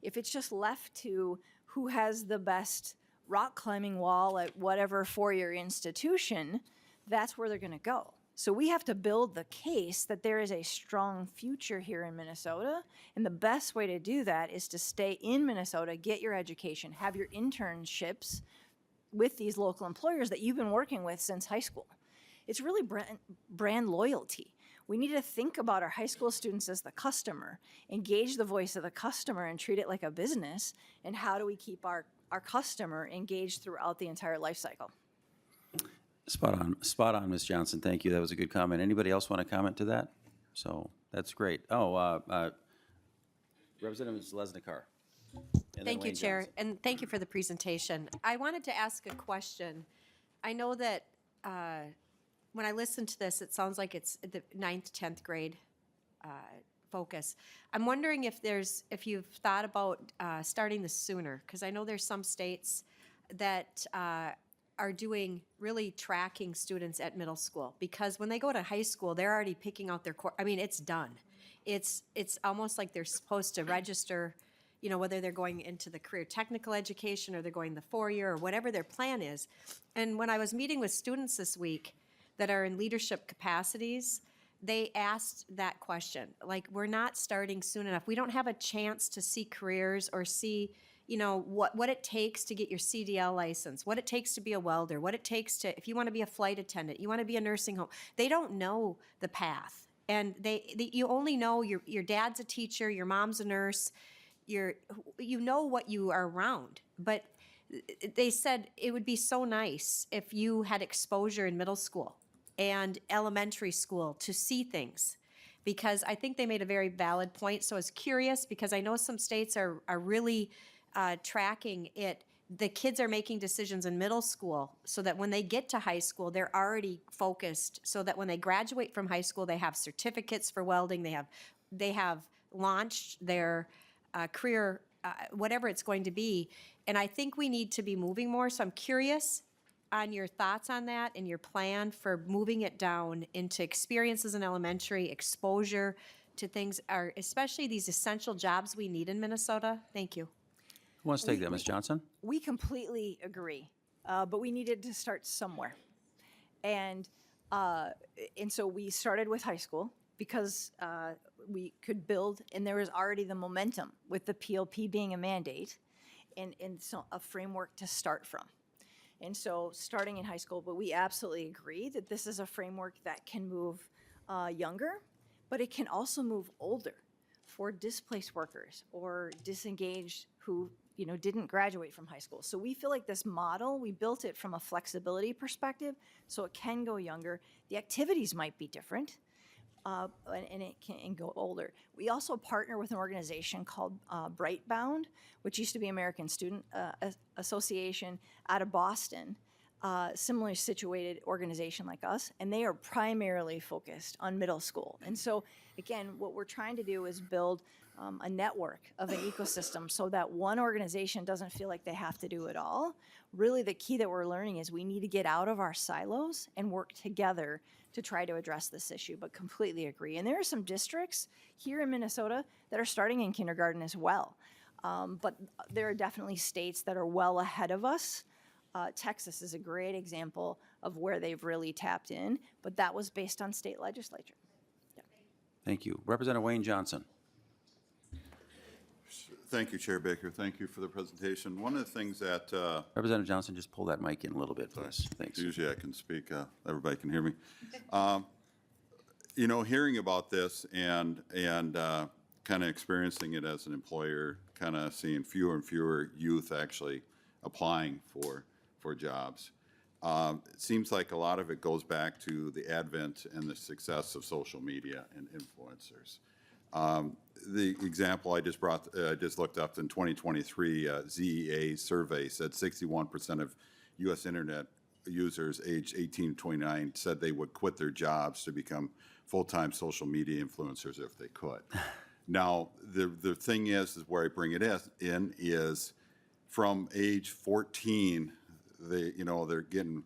If it's just left to who has the best rock climbing wall at whatever four-year institution, that's where they're going to go. So we have to build the case that there is a strong future here in Minnesota, and the best way to do that is to stay in Minnesota, get your education, have your internships with these local employers that you've been working with since high school. It's really brand loyalty. We need to think about our high school students as the customer, engage the voice of the customer and treat it like a business, and how do we keep our customer engaged throughout the entire life cycle? Spot on, Ms. Johnson. Thank you. That was a good comment. Anybody else want to comment to that? So that's great. Oh, Representative Lesnikar. Thank you, Chair, and thank you for the presentation. I wanted to ask a question. I know that when I listen to this, it sounds like it's the 9th, 10th grade focus. I'm wondering if you've thought about starting this sooner, because I know there's some states that are doing really tracking students at middle school, because when they go to high school, they're already picking out their course. I mean, it's done. It's almost like they're supposed to register, you know, whether they're going into the career technical education or they're going the 4-year or whatever their plan is. And when I was meeting with students this week that are in leadership capacities, they asked that question. Like, we're not starting soon enough. We don't have a chance to see careers or see, you know, what it takes to get your CDL license, what it takes to be a welder, what it takes to, if you want to be a flight attendant, you want to be a nursing home. They don't know the path. And you only know your dad's a teacher, your mom's a nurse, you know what you are around. But they said it would be so nice if you had exposure in middle school and elementary school to see things, because I think they made a very valid point. So I was curious, because I know some states are really tracking it the kids are making decisions in middle school so that when they get to high school, they're already focused, so that when they graduate from high school, they have certificates for welding, they have launched their career, whatever it's going to be. And I think we need to be moving more. So I'm curious on your thoughts on that and your plan for moving it down into experiences in elementary, exposure to things, are especially these essential jobs we need in Minnesota. Thank you. Who wants to take that, Ms. Johnson? We completely agree, but we needed to start somewhere. And so we started with high school because we could build, and there was already the momentum with the PLP being a mandate and so a framework to start from. And so starting in high school, but we absolutely agree that this is a framework that can move younger, but it can also move older for displaced workers or disengaged who didn't graduate from high school. So we feel like this model, we built it from a flexibility perspective, so it can go younger. The activities might be different, and it can go older. We also partner with an organization called Brightbound, which used to be American Student Association out of Boston, similarly situated organization like us, and they are primarily focused on middle school. And so, again, what we're trying to do is build a network of an ecosystem so that one organization doesn't feel like they have to do it all. Really, the key that we're learning is we need to get out of our silos and work together to try to address this issue, but completely agree. And there are some districts here in Minnesota that are starting in kindergarten as well. But there are definitely states that are well ahead of us. Texas is a great example of where they've really tapped in, but that was based on state legislature. Yeah. Thank you. Representative Wayne Johnson. Thank you, Chair Baker. Thank you for the presentation. One of the things that Representative Johnson, just pull that mic in a little bit, please. Thanks. usually I can speak, everybody can hear me. Hearing about this and kind of experiencing it as an employer, kind of seeing fewer and fewer youth actually applying for jobs. It seems like a lot of it goes back to the advent and the success of social media and influencers. The example I just brought, just looked up in 2023, ZEA survey said 61% of U.S. internet users aged 18 to 29 said they would quit their jobs to become full-time social media influencers if they could. Now, the thing is where I bring it in is from age 14, they're getting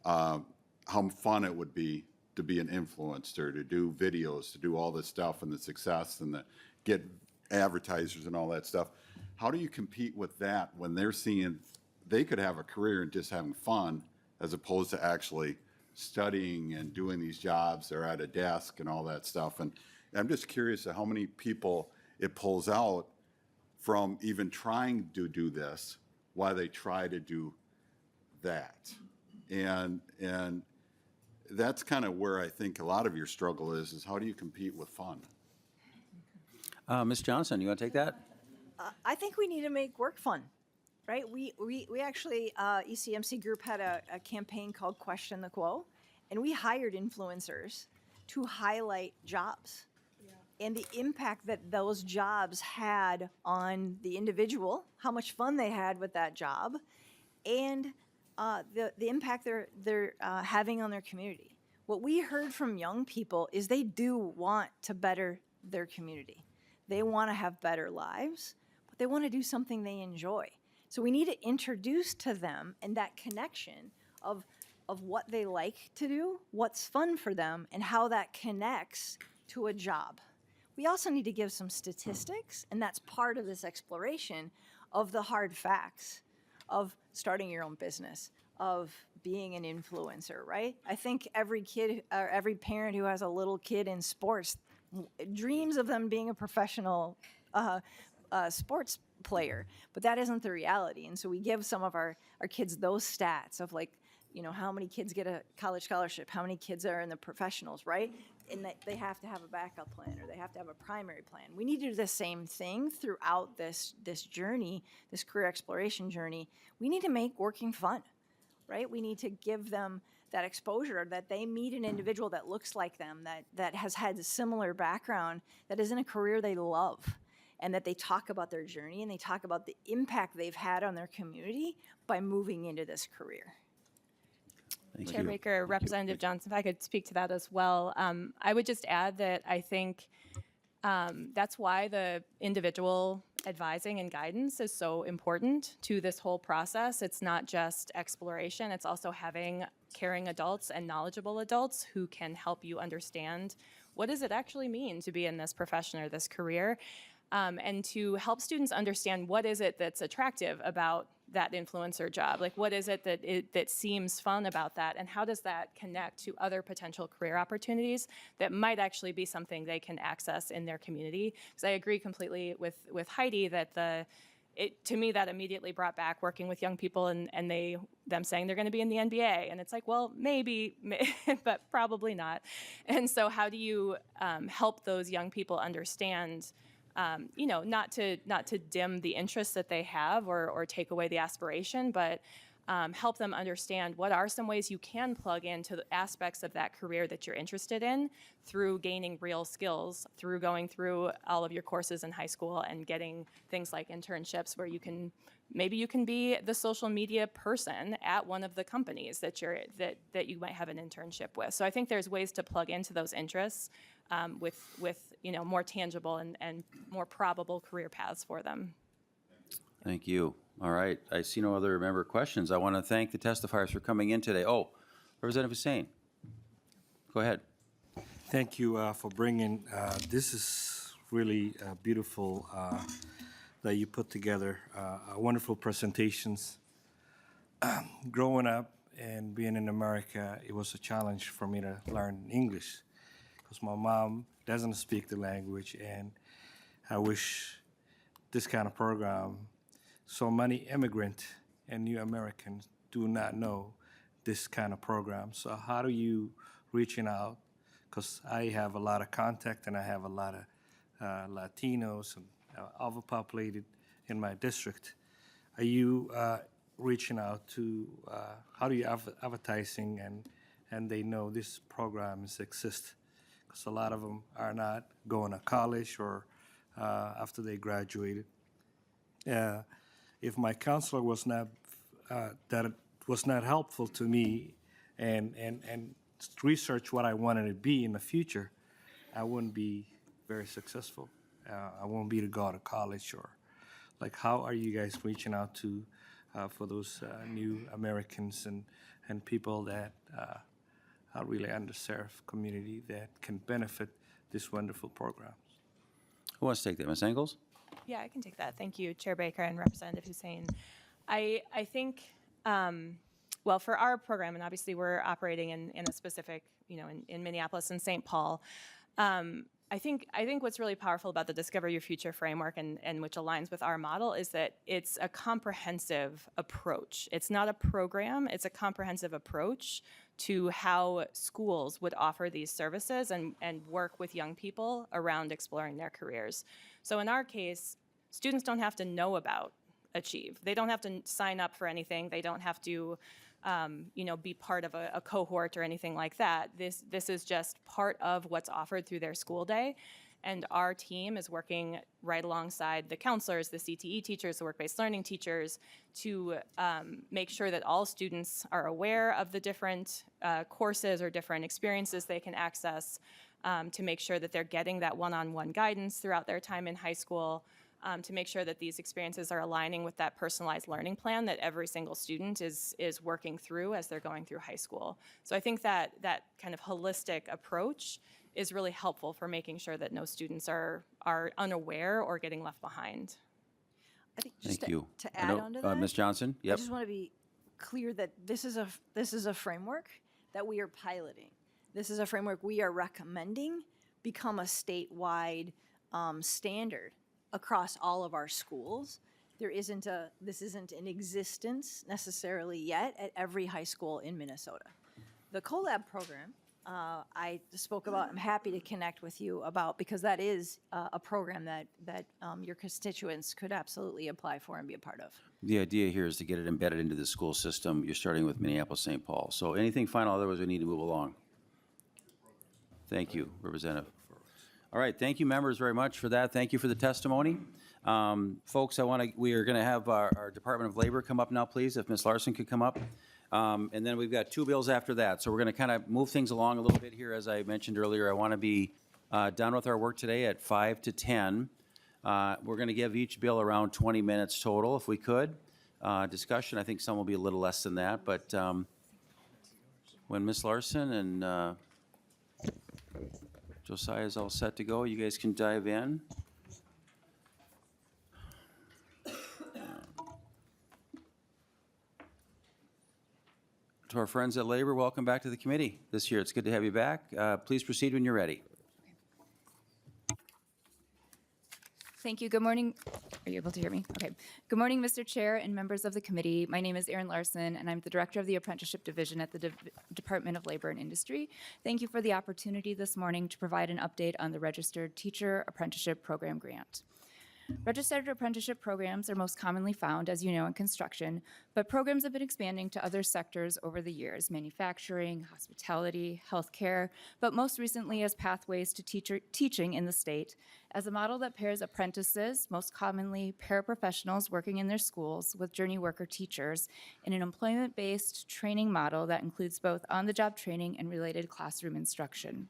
how fun it would be to be an influencer, to do videos, to do all this stuff and the success and get advertisers and all that stuff. How do you compete with that when they're seeing they could have a career in just having fun as opposed to actually studying and doing these jobs or at a desk and all that stuff? And I'm just curious how many people it pulls out from even trying to do this, why they try to do that. And that's kind of where I think a lot of your struggle is how do you compete with fun? Ms. Johnson, you want to take that? I think we need to make work fun, right? We actually, ECMC Group had a campaign called Question the Quo, and we hired influencers to highlight jobs and the impact that those jobs had on the individual, how much fun they had with that job, and the impact they're having on their community. What we heard from young people is they do want to better their community. They want to have better lives, but they want to do something they enjoy. So we need to introduce to them and that connection of what they like to do, what's fun for them, and how that connects to a job. We also need to give some statistics, and that's part of this exploration of the hard facts of starting your own business, of being an influencer, right? I think every kid or every parent who has a little kid in sports dreams of them being a professional sports player, but that isn't the reality. And so we give some of our kids those stats of how many kids get a college scholarship, how many kids are in the professionals, right? And that they have to have a backup plan or they have to have a primary plan. We need to do the same thing throughout this journey, this career exploration journey. We need to make working fun, right? We need to give them that exposure, that they meet an individual that looks like them, that has had a similar background, that is in a career they love. and that they talk about their journey and they talk about the impact they've had on their community by moving into this career. Thank Chair you. Baker, Representative Johnson, if I could speak to that as well. I would just add that I think that's why the individual advising and guidance is so important to this whole process. It's not just exploration, it's also having caring adults and knowledgeable adults who can help you understand what does it actually mean to be in this profession or this career, and to help students understand what is it that's attractive about that influencer job. Like, what is it that seems fun about that, and how does that connect to other potential career opportunities that might actually be something they can access in their community? Because I agree completely with Heidi that to me, that immediately brought back working with young people and them saying they're going to be in the NBA. And it's like, well, maybe, but probably not. And so how do you help those young people understand, not to dim the interests that they have or take away the aspiration, but help them understand what are some ways you can plug into the aspects of that career that you're interested in through gaining real skills, through going through all of your courses in high school and getting things like internships where you can be the social media person at one of the companies that you might have an internship with. So I think there's ways to plug into those interests with more tangible and more probable career paths for them. Thank you. All right. I see no other member questions. I want to thank the testifiers for coming in today. Oh, Representative Hussain, go ahead. Thank you for bringing, this is really beautiful that you put together, wonderful presentations. Growing up and being in America, it was a challenge for me to learn English because my mom doesn't speak the language, and I wish this kind of program. So many immigrant and new Americans do not know this kind of program. So how do you reaching out? Because I have a lot of contact and I have a lot of Latinos and overpopulated in my district. Are you reaching out to, how do you advertising and they know this programs exist? Because a lot of them are not going to college or after they graduated. If my counselor was not that it was not helpful to me and research what I wanted to be in the future, I wouldn't be very successful. I won't be to go to college or like how are you guys reaching out to for those new Americans and people that are really underserved community that can benefit this wonderful programs? Who wants to take that? Ms. Engels? Yeah, I can take that. Thank you, Chair Baker and Representative Hussain. I think, well, for our program, and obviously we're operating in a specific, in Minneapolis and St. Paul, I think what's really powerful about the Discover Your Future framework and which aligns with our model is that it's a comprehensive approach. It's not a program, it's a comprehensive approach to how schools would offer these services and work with young people around exploring their careers. So in our case, students don't have to know about Achieve. They don't have to sign up for anything. They don't have to be part of a cohort or anything like that. This is just part of what's offered through their school day. And our team is working right alongside the counselors, the CTE teachers, the work-based learning teachers to make sure that all students are aware of the different courses or different experiences they can access, to make sure that they're getting that one-on-one guidance throughout their time in high school, to make sure that these experiences are aligning with that personalized learning plan that every single student is working through as they're going through high school. So I think that kind of holistic approach is really helpful for making sure that no students are unaware or getting left behind. I think just Thank you. to add on to that, Ms. Johnson? I Yep. just want to be clear that this is a framework that we are piloting. This is a framework we are recommending become a statewide standard across all of our schools. This isn't in existence necessarily yet at every high school in Minnesota. The CoLab program I spoke about, I'm happy to connect with you about, because that is a program that your constituents could absolutely apply for and be a part of. The idea here is to get it embedded into the school system. You're starting with Minneapolis, St. Paul. So anything final, otherwise we need to move along. Thank you, Representative. All right, thank you, members, very much for that. Thank you for the testimony. Folks, we are going to have our Department of Labor come up now, please, if Ms. Larson could come up. And then we've got 2 bills after that. So we're going to kind of move things along a little bit here. As I mentioned earlier, I want to be done with our work today at 5 to 10. We're going to give each bill around 20 minutes total, if we could. Discussion, I think some will be a little less than that, but when Ms. Larson and Josiah is all set to go, you guys can dive in. To our friends at Labor, welcome back to the committee this year. It's good to have you back. Please proceed when you're ready. Thank you. Good morning. Are you able to hear me? Okay. Good morning, Mr. Chair and members of the committee. My name is Erin Larson, and I'm the Director of the Apprenticeship Division at the Department of Labor and Industry. Thank you for the opportunity this morning to provide an update on the Registered Teacher Apprenticeship Program grant. Registered apprenticeship programs are most commonly found, as you know, in construction, but programs have been expanding to other sectors over the years: manufacturing, hospitality, healthcare, but most recently as pathways to teaching in the state, as a model that pairs apprentices, most commonly paraprofessionals working in their schools, with journey worker teachers in an employment-based training model that includes both on-the-job training and related classroom instruction.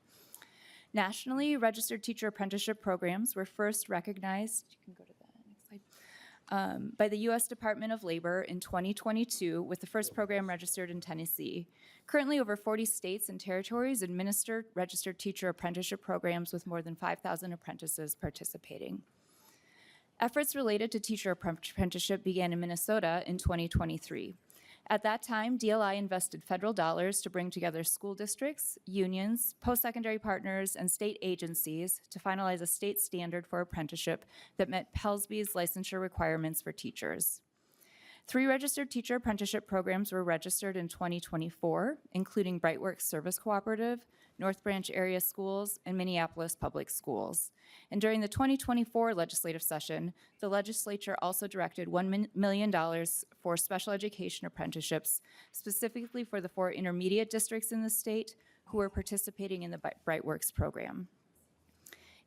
Nationally, registered teacher apprenticeship programs were first recognized, you can go to the next slide, by the U.S. Department of Labor in 2022, with the first program registered in Tennessee. Currently, over 40 states and territories administer registered teacher apprenticeship programs with more than 5,000 apprentices participating. Efforts related to teacher apprenticeship began in Minnesota in 2023. At that time, DLI invested federal dollars to bring together school districts, unions, post-secondary partners, and state agencies to finalize a state standard for apprenticeship that met PELSB's licensure requirements for teachers. 3 registered teacher apprenticeship programs were registered in 2024, including Brightworks Service Cooperative, North Branch Area Schools, and Minneapolis Public Schools. And during the 2024 legislative session, the legislature also directed $1 million for special education apprenticeships, specifically for the 4 intermediate districts in the state who were participating in the Brightworks program.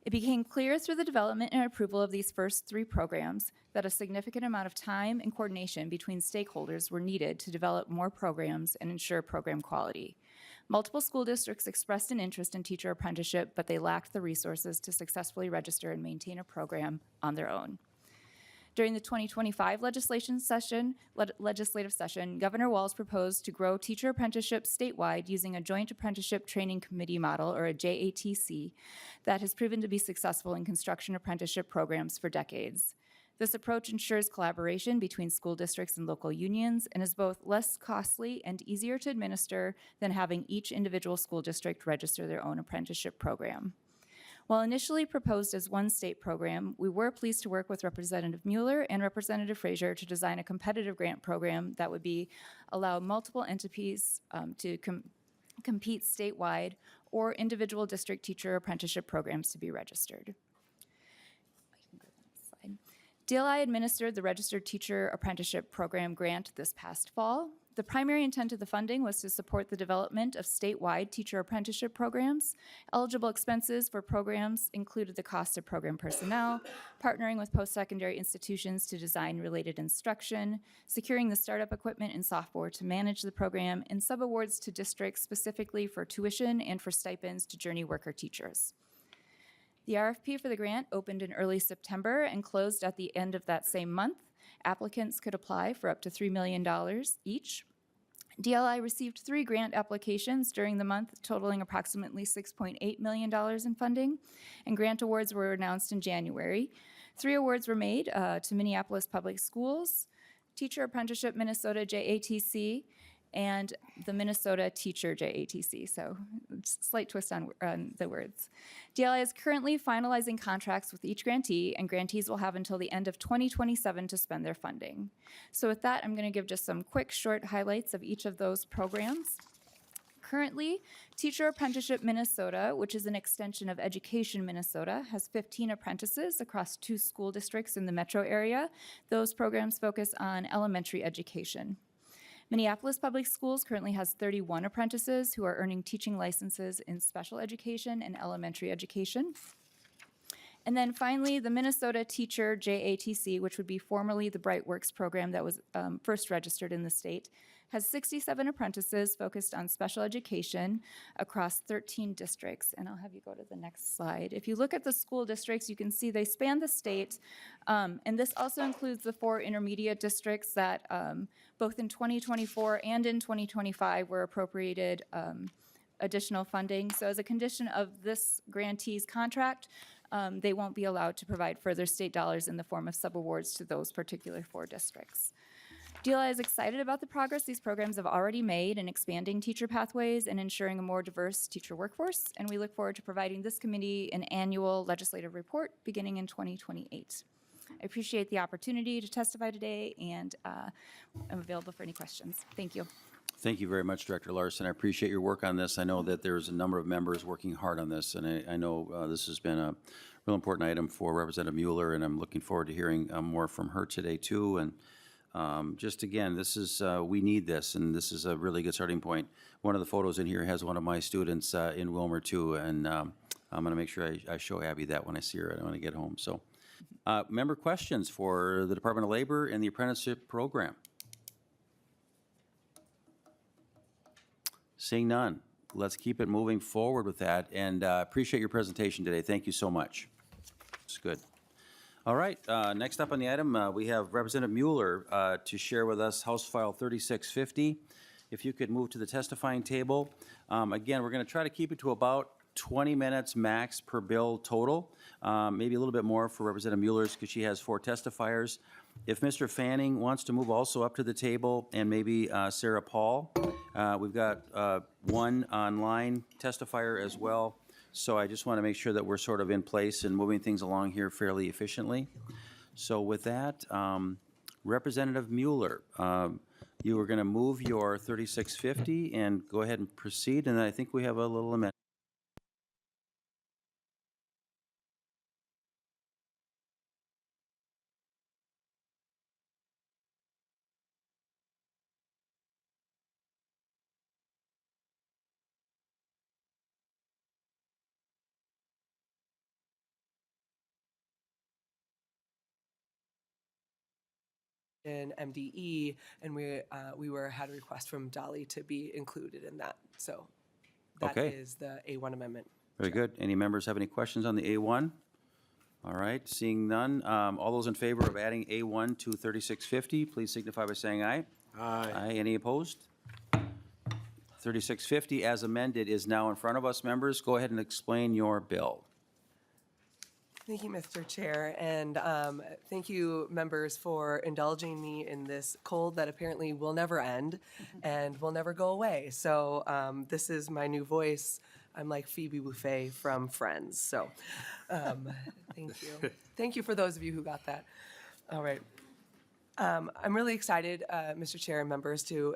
It became clear through the development and approval of these first 3 programs that a significant amount of time and coordination between stakeholders were needed to develop more programs and ensure program quality. Multiple school districts expressed an interest in teacher apprenticeship, but they lacked the resources to successfully register and maintain a program on their own. During the 2025 legislative session, Governor Walz proposed to grow teacher apprenticeships statewide using a joint apprenticeship training committee model, or a JATC, that has proven to be successful in construction apprenticeship programs for decades. This approach ensures collaboration between school districts and local unions and is both less costly and easier to administer than having each individual school district register their own apprenticeship program. While initially proposed as one state program, we were pleased to work with Representative Mueller and Representative Frazier to design a competitive grant program that would allow multiple entities to compete statewide, or individual district teacher apprenticeship programs to be registered. DLI administered the Registered Teacher Apprenticeship Program grant this past fall. The primary intent of the funding was to support the development of statewide teacher apprenticeship programs. Eligible expenses for programs included the cost of program personnel, partnering with post-secondary institutions to design related instruction, securing the startup equipment and software to manage the program, and subawards to districts specifically for tuition and for stipends to journey worker teachers. The RFP for the grant opened in early September and closed at the end of that same month. Applicants could apply for up to $3 million each. DLI received 3 grant applications during the month, totaling approximately $6.8 million in funding, and grant awards were announced in January. 3 awards were made to Minneapolis Public Schools, Teacher Apprenticeship Minnesota JATC, and the Minnesota Teacher JATC, so slight twist on the words. DLI is currently finalizing contracts with each grantee, and grantees will have until the end of 2027 to spend their funding. So with that, I'm going to give just some quick, short highlights of each of those programs. Currently, Teacher Apprenticeship Minnesota, which is an extension of Education Minnesota, has 15 apprentices across 2 school districts in the metro area. Those programs focus on elementary education. Minneapolis Public Schools currently has 31 apprentices who are earning teaching licenses in special education and elementary education. And then finally, the Minnesota Teacher JATC, which would be formerly the BrightWorks program that was first registered in the state, has 67 apprentices focused on special education across 13 districts. And I'll have you go to the next slide. If you look at the school districts, you can see they span the state. And this also includes the 4 intermediate districts that both in 2024 and in 2025 were appropriated additional funding. So as a condition of this grantee's contract, they won't be allowed to provide further state dollars in the form of subawards to those particular 4 districts. DLI is excited about the progress these programs have already made in expanding teacher pathways and ensuring a more diverse teacher workforce, and we look forward to providing this committee an annual legislative report beginning in 2028. I appreciate the opportunity to testify today, and I'm available for any questions. Thank you. Thank you very much, Director Larson. I appreciate your work on this. I know that there's a number of members working hard on this, and I know this has been a real important item for Representative Mueller, and I'm looking forward to hearing more from her today, too. And just again, this is, we need this, and this is a really good starting point. One of the photos in here has one of my students in Wilmer, too, and I'm going to make sure I show Abby that when I see her when I get home. So, member questions for the Department of Labor and the apprenticeship program? Seeing none, let's keep it moving forward with that, and appreciate your presentation today. Thank you so much. It's good. All right, next up on the item, we have Representative Mueller to share with us House File 3650. If you could move to the testifying table. Again, we're going to try to keep it to about 20 minutes max per bill total, maybe a little bit more for Representative Mueller's because she has 4 testifiers. If Mr. Fanning wants to move also up to the table, and maybe Sarah Paul. We've got 1 online testifier as well. So I just want to make sure that we're sort of in place and moving things along here fairly efficiently. So with that, Representative Mueller, you are going to move your 3650 and go ahead and proceed. And I think we have a little amendment. in MDE, and we had a request from Dolly to be included in that. So that Okay. is the A1 amendment. Very good. Any members have any questions on the A1? All right, seeing none. All those in favor of adding A1 to 3650, please signify by saying aye. Aye. Aye. Any opposed? 3650 as amended is now in front of us. Members, go ahead and explain your bill. Thank you, Mr. Chair, and thank you, members, for indulging me in this cold that apparently will never end and will never go away. So this is my new voice. I'm like Phoebe Buffay from Friends. So thank you. Thank you for those of you who got that. All right. I'm really excited, Mr. Chair and members, to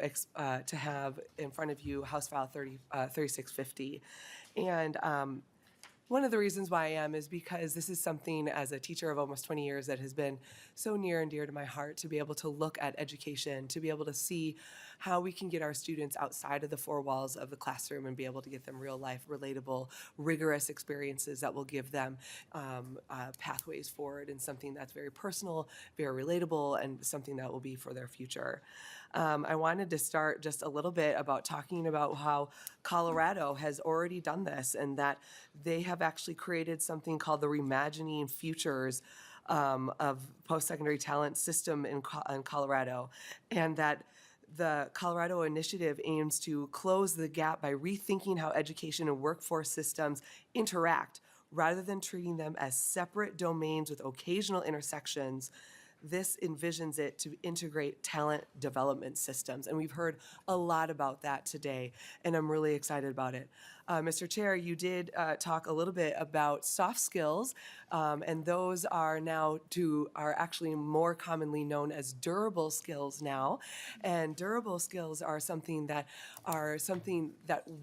have in front of you House File 3650. And one of the reasons why I am is because this is something, as a teacher of almost 20 years, that has been so near and dear to my heart, to be able to look at education, to be able to see how we can get our students outside of the 4 walls of the classroom and be able to get them real-life, relatable, rigorous experiences that will give them pathways forward and something that's very personal, very relatable, and something that will be for their future. I wanted to start just a little bit about talking about how Colorado has already done this, and that they have actually created something called the Reimagining Futures of post-secondary talent system in Colorado, and that the Colorado initiative aims to close the gap by rethinking how education and workforce systems interact rather than treating them as separate domains with occasional intersections. This envisions it to integrate talent development systems. And we've heard a lot about that today, and I'm really excited about it. Mr. Chair, you did talk a little bit about soft skills, and those are actually more commonly known as durable skills now. And durable skills are something that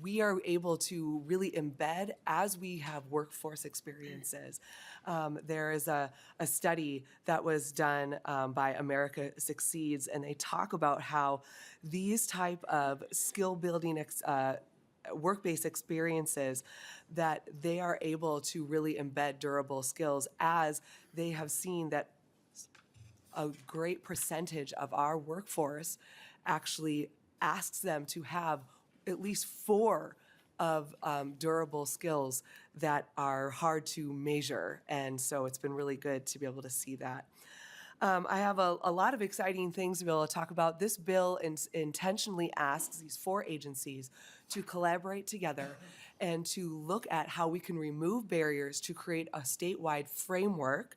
we are able to really embed as we have workforce experiences. There is a study that was done by America Succeeds, and they talk about how these type of skill building work-based experiences that they are able to really embed durable skills, as they have seen that a great percentage of our workforce actually asks them to have at least 4 of durable skills that are hard to measure. And so it's been really good to be able to see that. I have a lot of exciting things to be able to talk about. This bill intentionally asks these 4 agencies to collaborate together and to look at how we can remove barriers to create a statewide framework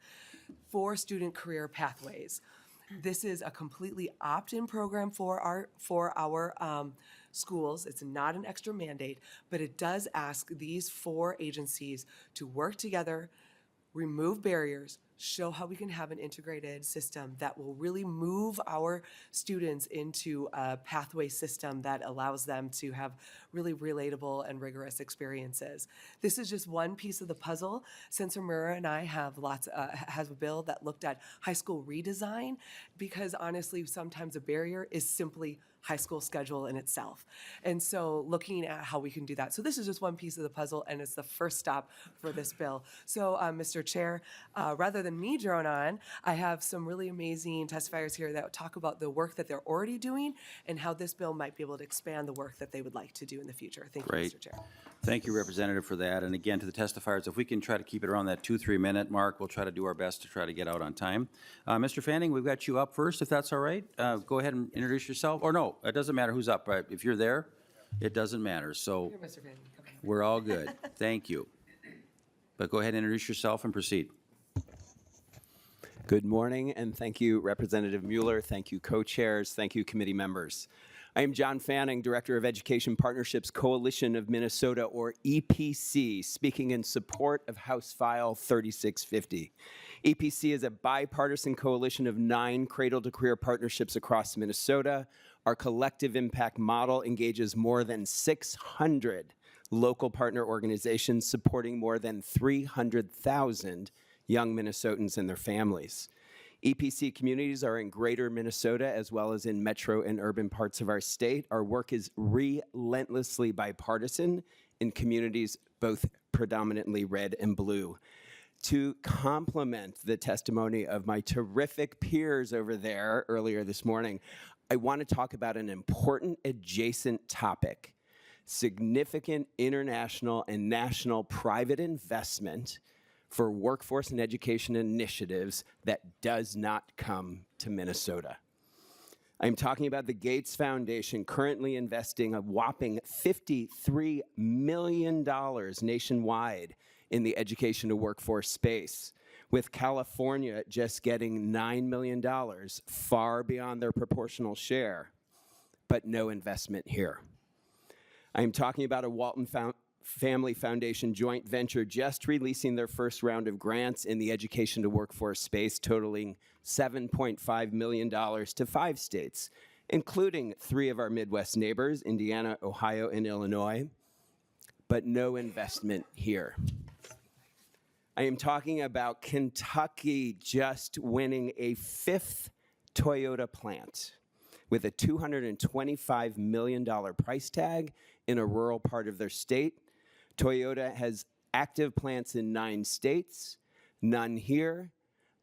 for student career pathways. This is a completely opt-in program for our schools. It's not an extra mandate, but it does ask these 4 agencies to work together, remove barriers, show how we can have an integrated system that will really move our students into a pathway system that allows them to have really relatable and rigorous experiences. This is just one piece of the puzzle. Senator Mueller and I have has a bill that looked at high school redesign, because honestly, sometimes a barrier is simply high school schedule in itself. And so looking at how we can do that. So this is just one piece of the puzzle, and it's the first stop for this bill. So, Mr. Chair, rather than me drone on, I have some really amazing testifiers here that talk about the work that they're already doing and how this bill might be able to expand the work that they would like to do in the future. Thank you, Great. Mr. Chair. Thank you, Representative, for that. And again, to the testifiers, if we can try to keep it around that 2-3 minute mark, we'll try to do our best to try to get out on time. Mr. Fanning, we've got you up first, if that's all right. Go ahead and introduce yourself. Or no, it doesn't matter who's up. Right? If you're there, it doesn't matter. So Here, Mr. Fanning. Come on. we're all good. Thank you. But go ahead and introduce yourself and proceed. Good morning, and thank you, Representative Mueller. Thank you, co-chairs. Thank you, committee members. I am John Fanning, Director of Education Partnerships Coalition of Minnesota, or EPC, speaking in support of House File 3650. EPC is a bipartisan coalition of 9 cradle-to-career partnerships across Minnesota. Our collective impact model engages more than 600 local partner organizations supporting more than 300,000 young Minnesotans and their families. EPC communities are in greater Minnesota as well as in metro and urban parts of our state. Our work is relentlessly bipartisan in communities both predominantly red and blue. To complement the testimony of my terrific peers over there earlier this morning, I want to talk about an important adjacent topic: significant international and national private investment for workforce and education initiatives that does not come to Minnesota. I'm talking about the Gates Foundation currently investing a whopping $53 million nationwide in the education to workforce space, with California just getting $9 million, far beyond their proportional share, but no investment here. I'm talking about a Walton Family Foundation joint venture just releasing their first round of grants in the education to workforce space, totaling $7.5 million to 5 states, including 3 of our Midwest neighbors, Indiana, Ohio, and Illinois, but no investment here. I am talking about Kentucky just winning a 5th Toyota plant with a $225 million price tag in a rural part of their state. Toyota has active plants in 9 states, none here.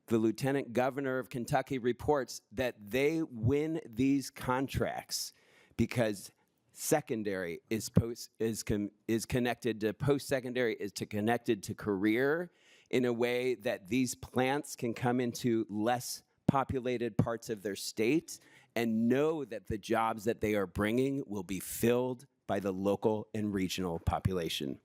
The Lieutenant Governor of Kentucky reports that they win these contracts because secondary is connected to post-secondary, is connected to career in a way that these plants can come into less populated parts of their state and know that the jobs that they are bringing will be filled by the local and regional population.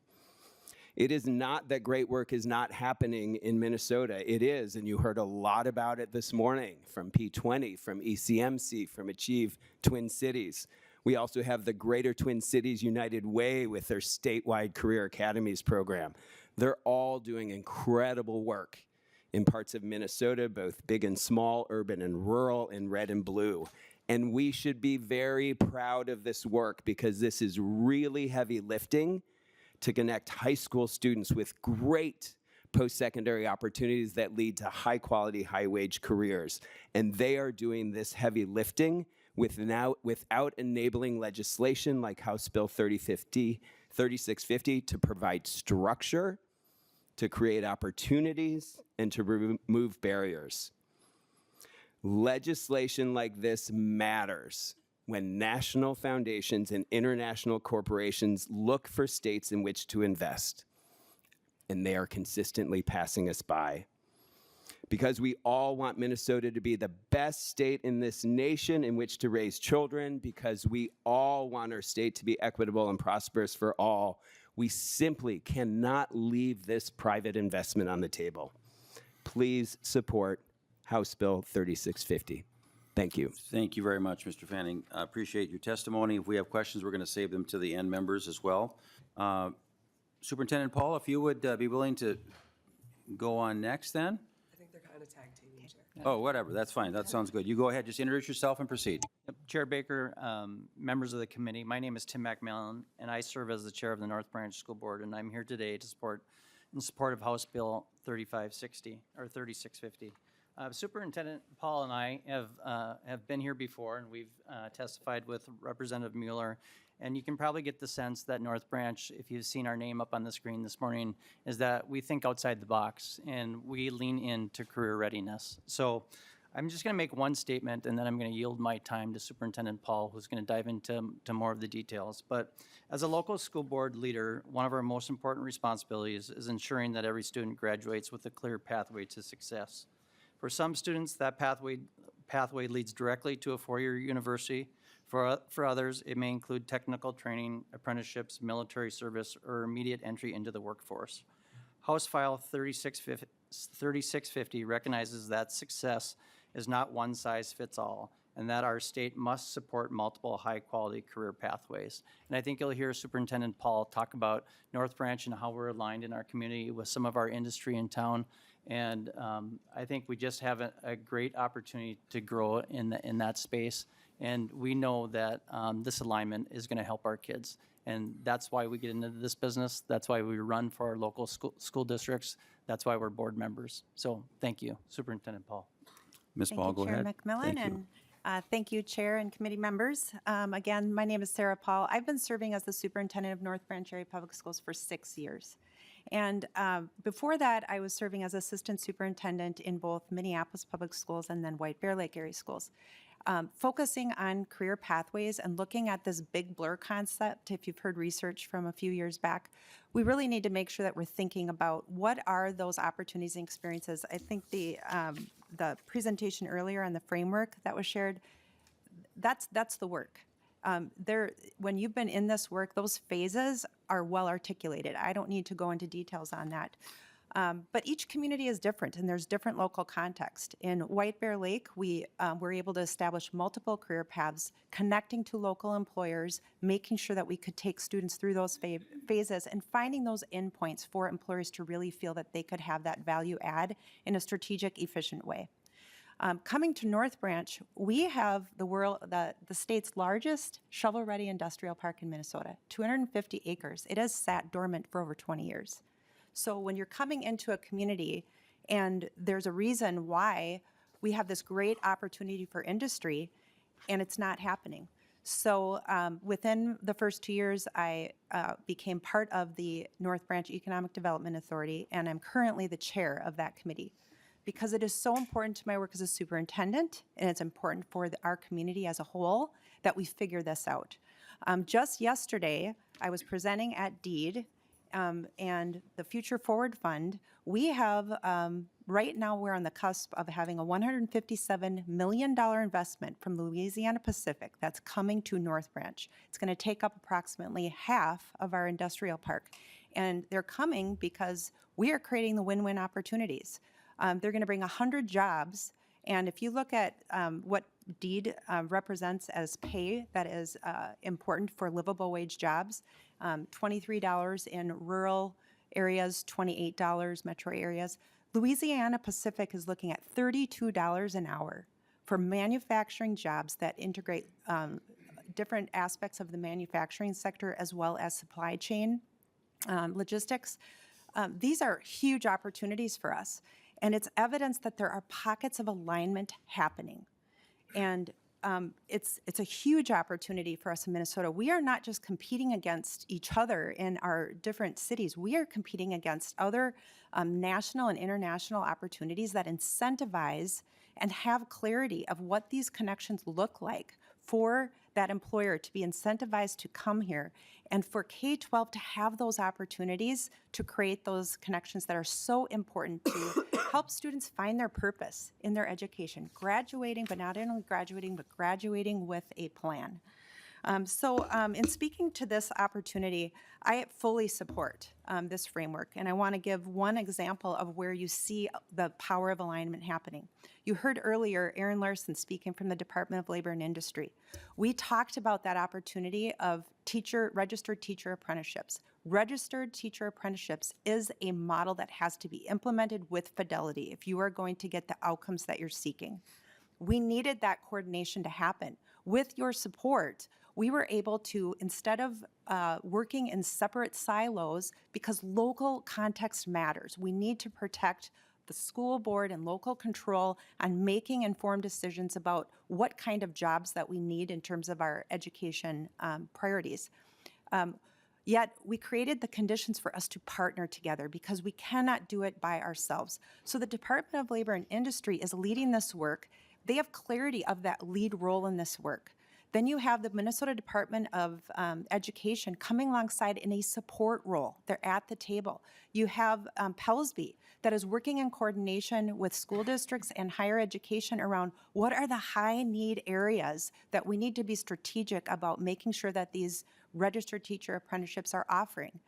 It is not that great work is not happening in Minnesota. It is, and you heard a lot about it this morning from P20, from ECMC, from Achieve Twin Cities. We also have the Greater Twin Cities United Way with their statewide Career Academies program. They're all doing incredible work in parts of Minnesota, both big and small, urban and rural, in red and blue. And we should be very proud of this work because this is really heavy lifting to connect high school students with great post-secondary opportunities that lead to high-quality, high-wage careers. And they are doing this heavy lifting without enabling legislation like House Bill 3050 3650 to provide structure, to create opportunities, and to remove barriers. Legislation like this matters when national foundations and international corporations look for states in which to invest, and they are consistently passing us by. Because we all want Minnesota to be the best state in this nation in which to raise children, because we all want our state to be equitable and prosperous for all, we simply cannot leave this private investment on the table. Please support House Bill 3650. Thank you. Thank you very much, Mr. Fanning. I appreciate your testimony. If we have questions, we're going to save them to the end, members, as well. Superintendent Paul, if you would be willing to go on next, then? I think they're kind of tag teaming, Chair. Oh, whatever, that's fine, that sounds good. You go ahead, just introduce yourself and proceed. Chair Baker, members of the committee, my name is Tim McMillan, and I serve as the chair of the North Branch School Board, and I'm here today to support of House Bill 3560, or 3650. Superintendent Paul and I have been here before, and we've testified with Representative Mueller, and you can probably get the sense that North Branch, if you've seen our name up on the screen this morning, is that we think outside the box, and we lean into career readiness. So I'm just going to make one statement, and then I'm going to yield my time to Superintendent Paul, who's going to dive into more of the details. But as a local school board leader, one of our most important responsibilities is ensuring that every student graduates with a clear pathway to success. For some students, that pathway leads directly to a four-year university. For others, it may include technical training, apprenticeships, military service, or immediate entry into the workforce. House File 3650 recognizes that success is not one size fits all, and that our state must support multiple high-quality career pathways. And I think you'll hear Superintendent Paul talk about North Branch and how we're aligned in our community with some of our industry in town. And I think we just have a great opportunity to grow in that space. And we know that this alignment is going to help our kids. And that's why we get into this business. That's why we run for our local school districts. That's why we're board members. So thank you, Superintendent Paul. Ms. Paul, go ahead. Thank you, Chair McMillan, Thank you. and thank you, Chair and committee members. Again, my name is Sarah Paul. I've been serving as the superintendent of North Branch Area Public Schools for 6 years. And before that, I was serving as assistant superintendent in both Minneapolis Public Schools and then White Bear Lake Area Schools. Focusing on career pathways and looking at this big blur concept, if you've heard research from a few years back, we really need to make sure that we're thinking about what are those opportunities and experiences. I think the presentation earlier on the framework that was shared, that's the work. When you've been in this work, those phases are well articulated. I don't need to go into details on that. But each community is different, and there's different local context. In White Bear Lake, we were able to establish multiple career paths, connecting to local employers, making sure that we could take students through those phases, and finding those endpoints for employers to really feel that they could have that value add in a strategic, efficient way. Coming to North Branch, we have the state's largest shovel-ready industrial park in Minnesota, 250 acres. It has sat dormant for over 20 years. So when you're coming into a community and there's a reason why we have this great opportunity for industry and it's not happening. So within the first 2 years, I became part of the North Branch Economic Development Authority, and I'm currently the chair of that committee. Because it is so important to my work as a superintendent, and it's important for our community as a whole, that we figure this out. Just yesterday, I was presenting at DEED, and the Future Forward Fund. We have, right now we're on the cusp of having a $157 million investment from Louisiana Pacific that's coming to North Branch. It's going to take up approximately half of our industrial park. And they're coming because we are creating the win-win opportunities. They're going to bring 100 jobs, and if you look at what DEED represents as pay that is important for livable wage jobs, $23 in rural areas, $28 metro areas. Louisiana Pacific is looking at $32 an hour for manufacturing jobs that integrate different aspects of the manufacturing sector as well as supply chain logistics. These are huge opportunities for us. And it's evidence that there are pockets of alignment happening. And it's a huge opportunity for us in Minnesota. We are not just competing against each other in our different cities. We are competing against other national and international opportunities that incentivize and have clarity of what these connections look like for that employer to be incentivized to come here, and for K-12 to have those opportunities to create those connections that are so important to help students find their purpose in their education, graduating, but not only graduating, but graduating with a plan. In speaking to this opportunity, I fully support this framework, and I want to give one example of where you see the power of alignment happening. You heard earlier Aaron Larson speaking from the Department of Labor and Industry. We talked about that opportunity of registered teacher apprenticeships. Registered teacher apprenticeships is a model that has to be implemented with fidelity if you are going to get the outcomes that you're seeking. We needed that coordination to happen. With your support, we were able to, instead of working in separate silos, because local context matters, we need to protect the school board and local control on making informed decisions about what kind of jobs that we need in terms of our education priorities. Yet we created the conditions for us to partner together because we cannot do it by ourselves. So the Department of Labor and Industry is leading this work. They have clarity of that lead role in this work. Then you have the Minnesota Department of Education coming alongside in a support role. They're at the table. You have Pellsby that is working in coordination with school districts and higher education around what are the high need areas that we need to be strategic about making sure that these registered teacher apprenticeships are offering.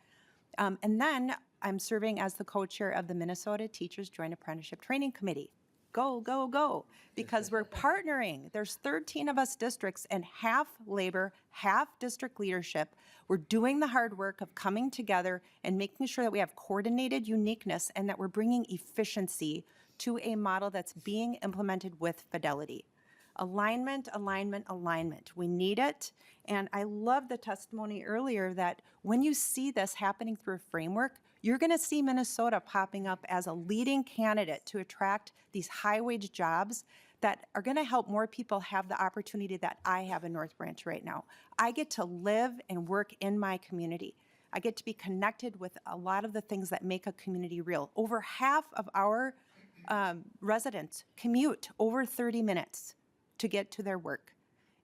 And then I'm serving as the co-chair of the Minnesota Teachers Joint Apprenticeship Training Committee. Go, go, go, because we're partnering. There's 13 of us districts and half labor, half district leadership. We're doing the hard work of coming together and making sure that we have coordinated uniqueness and that we're bringing efficiency to a model that's being implemented with fidelity. Alignment, alignment, alignment. We need it. And I love the testimony earlier that when you see this happening through a framework, you're going to see Minnesota popping up as a leading candidate to attract these high-wage jobs that are going to help more people have the opportunity that I have in North Branch right now. I get to live and work in my community. I get to be connected with a lot of the things that make a community real. Over half of our residents commute over 30 minutes to get to their work.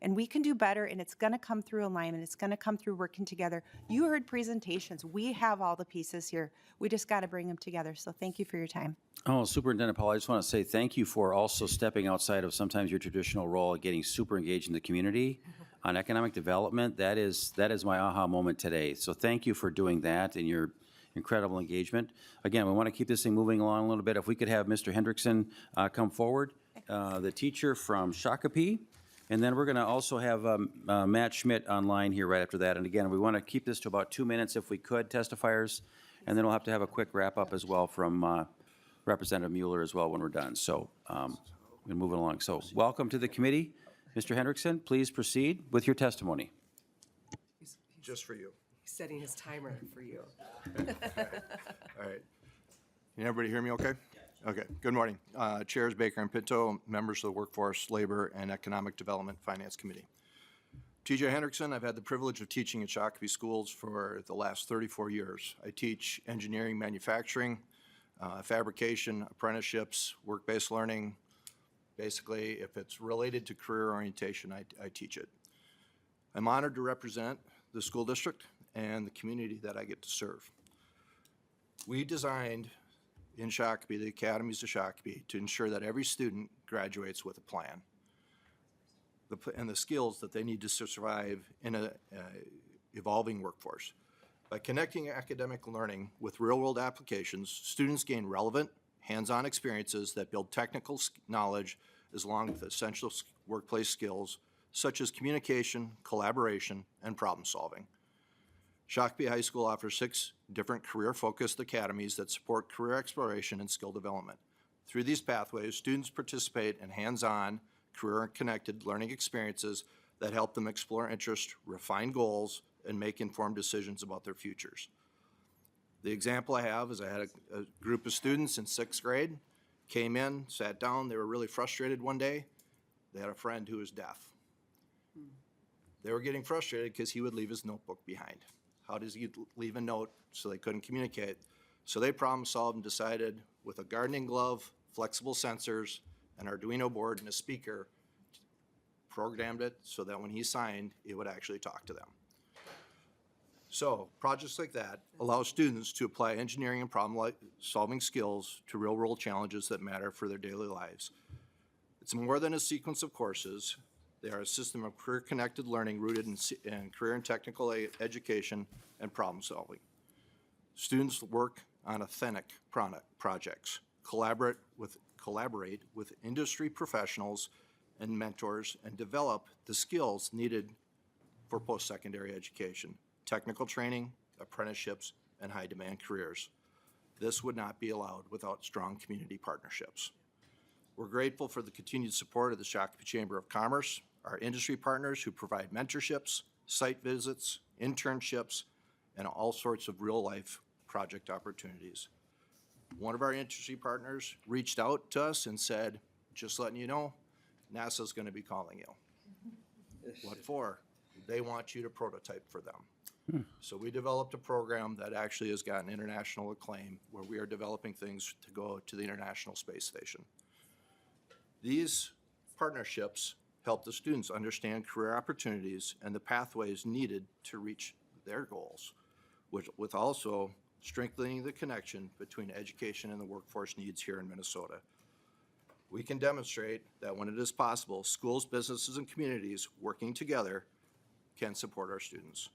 And we can do better, and it's going to come through alignment. It's going to come through working together. You heard presentations. We have all the pieces here. We just got to bring them together. So thank you for your time. Oh, Superintendent Paul, I just want to say thank you for also stepping outside of sometimes your traditional role of getting super engaged in the community on economic development. That is my aha moment today. So thank you for doing that and your incredible engagement. Again, we want to keep this thing moving along a little bit. If we could have Mr. Hendrickson come forward, the teacher from Shakopee. And then we're going to also have Matt Schmidt online here right after that. And again, we want to keep this to about 2 minutes if we could, testifiers. And then we'll have to have a quick wrap up as well from Representative Mueller as well when we're done. So we're moving along. So welcome to the committee. Mr. Hendrickson, please proceed with your testimony. Just for you. He's setting his timer for you. All right. Can everybody hear me okay? Okay, good morning. Chairs Baker and Pinto, members of the Workforce, Labor, and Economic Development Finance Committee. TJ Hendrickson, I've had the privilege of teaching at Shakopee schools for the last 34 years. I teach engineering, manufacturing, fabrication, apprenticeships, work-based learning. Basically, if it's related to career orientation, I teach it. I'm honored to represent the school district and the community that I get to serve. We designed in Shakopee, the academies of Shakopee, to ensure that every student graduates with a plan and the skills that they need to survive in an evolving workforce. By connecting academic learning with real-world applications, students gain relevant, hands-on experiences that build technical knowledge along with essential workplace skills such as communication, collaboration, and problem solving. Shakopee High School offers 6 different career-focused academies that support career exploration and skill development. Through these pathways, students participate in hands-on, career-connected learning experiences that help them explore interests, refine goals, and make informed decisions about their futures. The example I have is I had a group of students in 6th grade, came in, sat down, they were really frustrated one day. They had a friend who was deaf. They were getting frustrated because he would leave his notebook behind. How does he leave a note? So they couldn't communicate. So they problem solved and decided with a gardening glove, flexible sensors, an Arduino board and a speaker, programmed it so that when he signed, it would actually talk to them. So projects like that allow students to apply engineering and problem-solving skills to real-world challenges that matter for their daily lives. It's more than a sequence of courses. They are a system of career-connected learning rooted in career and technical education and problem-solving. Students work on authentic projects, collaborate with industry professionals and mentors, and develop the skills needed for post-secondary education, technical training, apprenticeships, and high-demand careers. This would not be allowed without strong community partnerships. We're grateful for the continued support of the Shakopee Chamber of Commerce, our industry partners who provide mentorships, site visits, internships, and all sorts of real-life project opportunities. One of our industry partners reached out to us and said, just letting you know, NASA's going to be calling you. What for? They want you to prototype for them. So we developed a program that actually has gotten international acclaim where we are developing things to go to the International Space Station. These partnerships help the students understand career opportunities and the pathways needed to reach their goals, with also strengthening the connection between education and the workforce needs here in Minnesota. We can demonstrate that when it is possible, schools, businesses, and communities working together can support our students.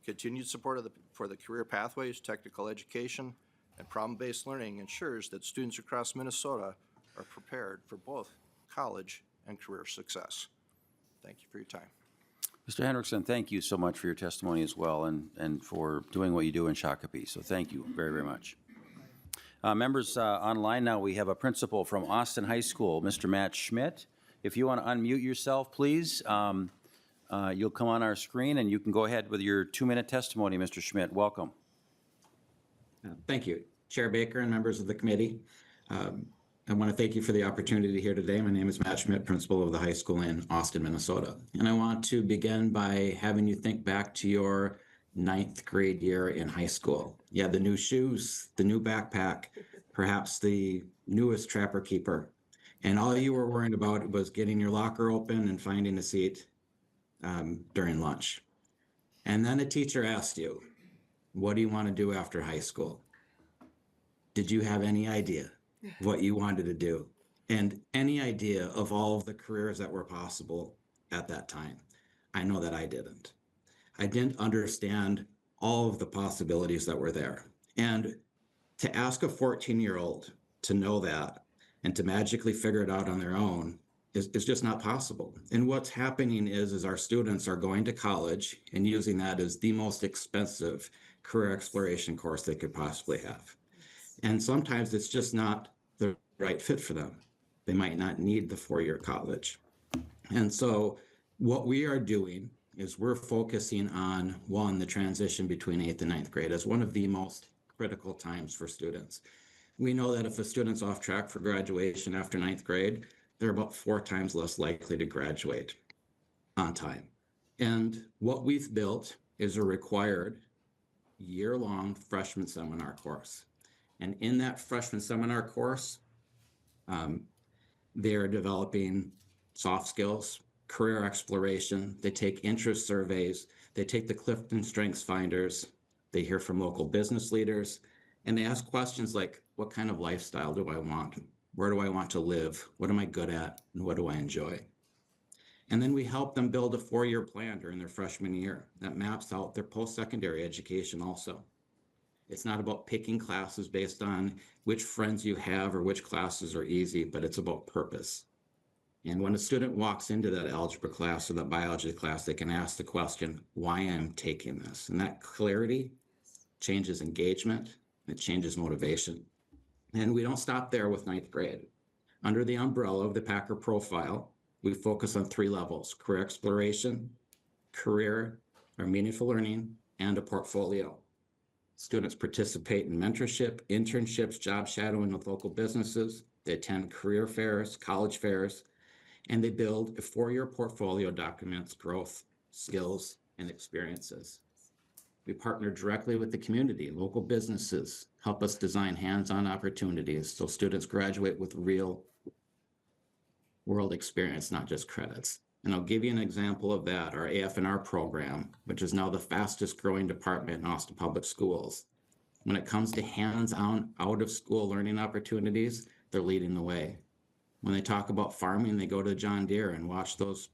Continued support for the career pathways, technical education, and problem-based learning ensures that students across Minnesota are prepared for both college and career success. Thank you for your time. Mr. Hendrickson, thank you so much for your testimony as well and for doing what you do in Shakopee. So thank you very, very much. Members online now, we have a principal from Austin High School, Mr. Matt Schmidt. If you want to unmute yourself, please, you'll come on our screen and you can go ahead with your 2-minute testimony, Mr. Schmidt. Welcome. Thank you, Chair Baker and members of the committee. I want to thank you for the opportunity here today. My name is Matt Schmidt, principal of the high school in Austin, Minnesota. And I want to begin by having you think back to your 9th grade year in high school. You had the new shoes, the new backpack, perhaps the newest Trapper Keeper. And all you were worried about was getting your locker open and finding a seat during lunch. And then a teacher asked you, what do you want to do after high school? Did you have any idea what you wanted to do and any idea of all of the careers that were possible at that time? I know that I didn't. I didn't understand all of the possibilities that were there. And to ask a 14-year-old to know that and to magically figure it out on their own is just not possible. And what's happening is our students are going to college and using that as the most expensive career exploration course they could possibly have. And sometimes it's just not the right fit for them. They might not need the 4-year college. And so what we are doing is we're focusing on, one, the transition between 8th and 9th grade as one of the most critical times for students. We know that if a student's off track for graduation after 9th grade, they're about 4 times less likely to graduate on time. And what we've built is a required year-long freshman seminar course. And in that freshman seminar course, they're developing soft skills, career exploration, they take interest surveys, they take the Clifton Strengths Finders, they hear from local business leaders, and they ask questions like, what kind of lifestyle do I want? Where do I want to live? What am I good at? And what do I enjoy? And then we help them build a 4-year plan during their freshman year that maps out their post-secondary education also. It's not about picking classes based on which friends you have or which classes are easy, but it's about purpose. And when a student walks into that algebra class or that biology class, they can ask the question, why am I taking this? And that clarity changes engagement, it changes motivation. And we don't stop there with 9th grade. Under the umbrella of the Packer profile, we focus on 3 levels: career exploration, career or meaningful learning, and a portfolio. Students participate in mentorship, internships, job shadowing with local businesses. They attend career fairs, college fairs, and they build a 4-year portfolio documents growth skills, and experiences. We partner directly with the community. Local businesses help us design hands-on opportunities so students graduate with real world experience, not just credits. And I'll give you an example of that. Our AF&R program, which is now the fastest growing department in Austin Public Schools. When it comes to hands-on out-of-school learning opportunities, they're leading the way. When they talk about farming, they go to John Deere and watch those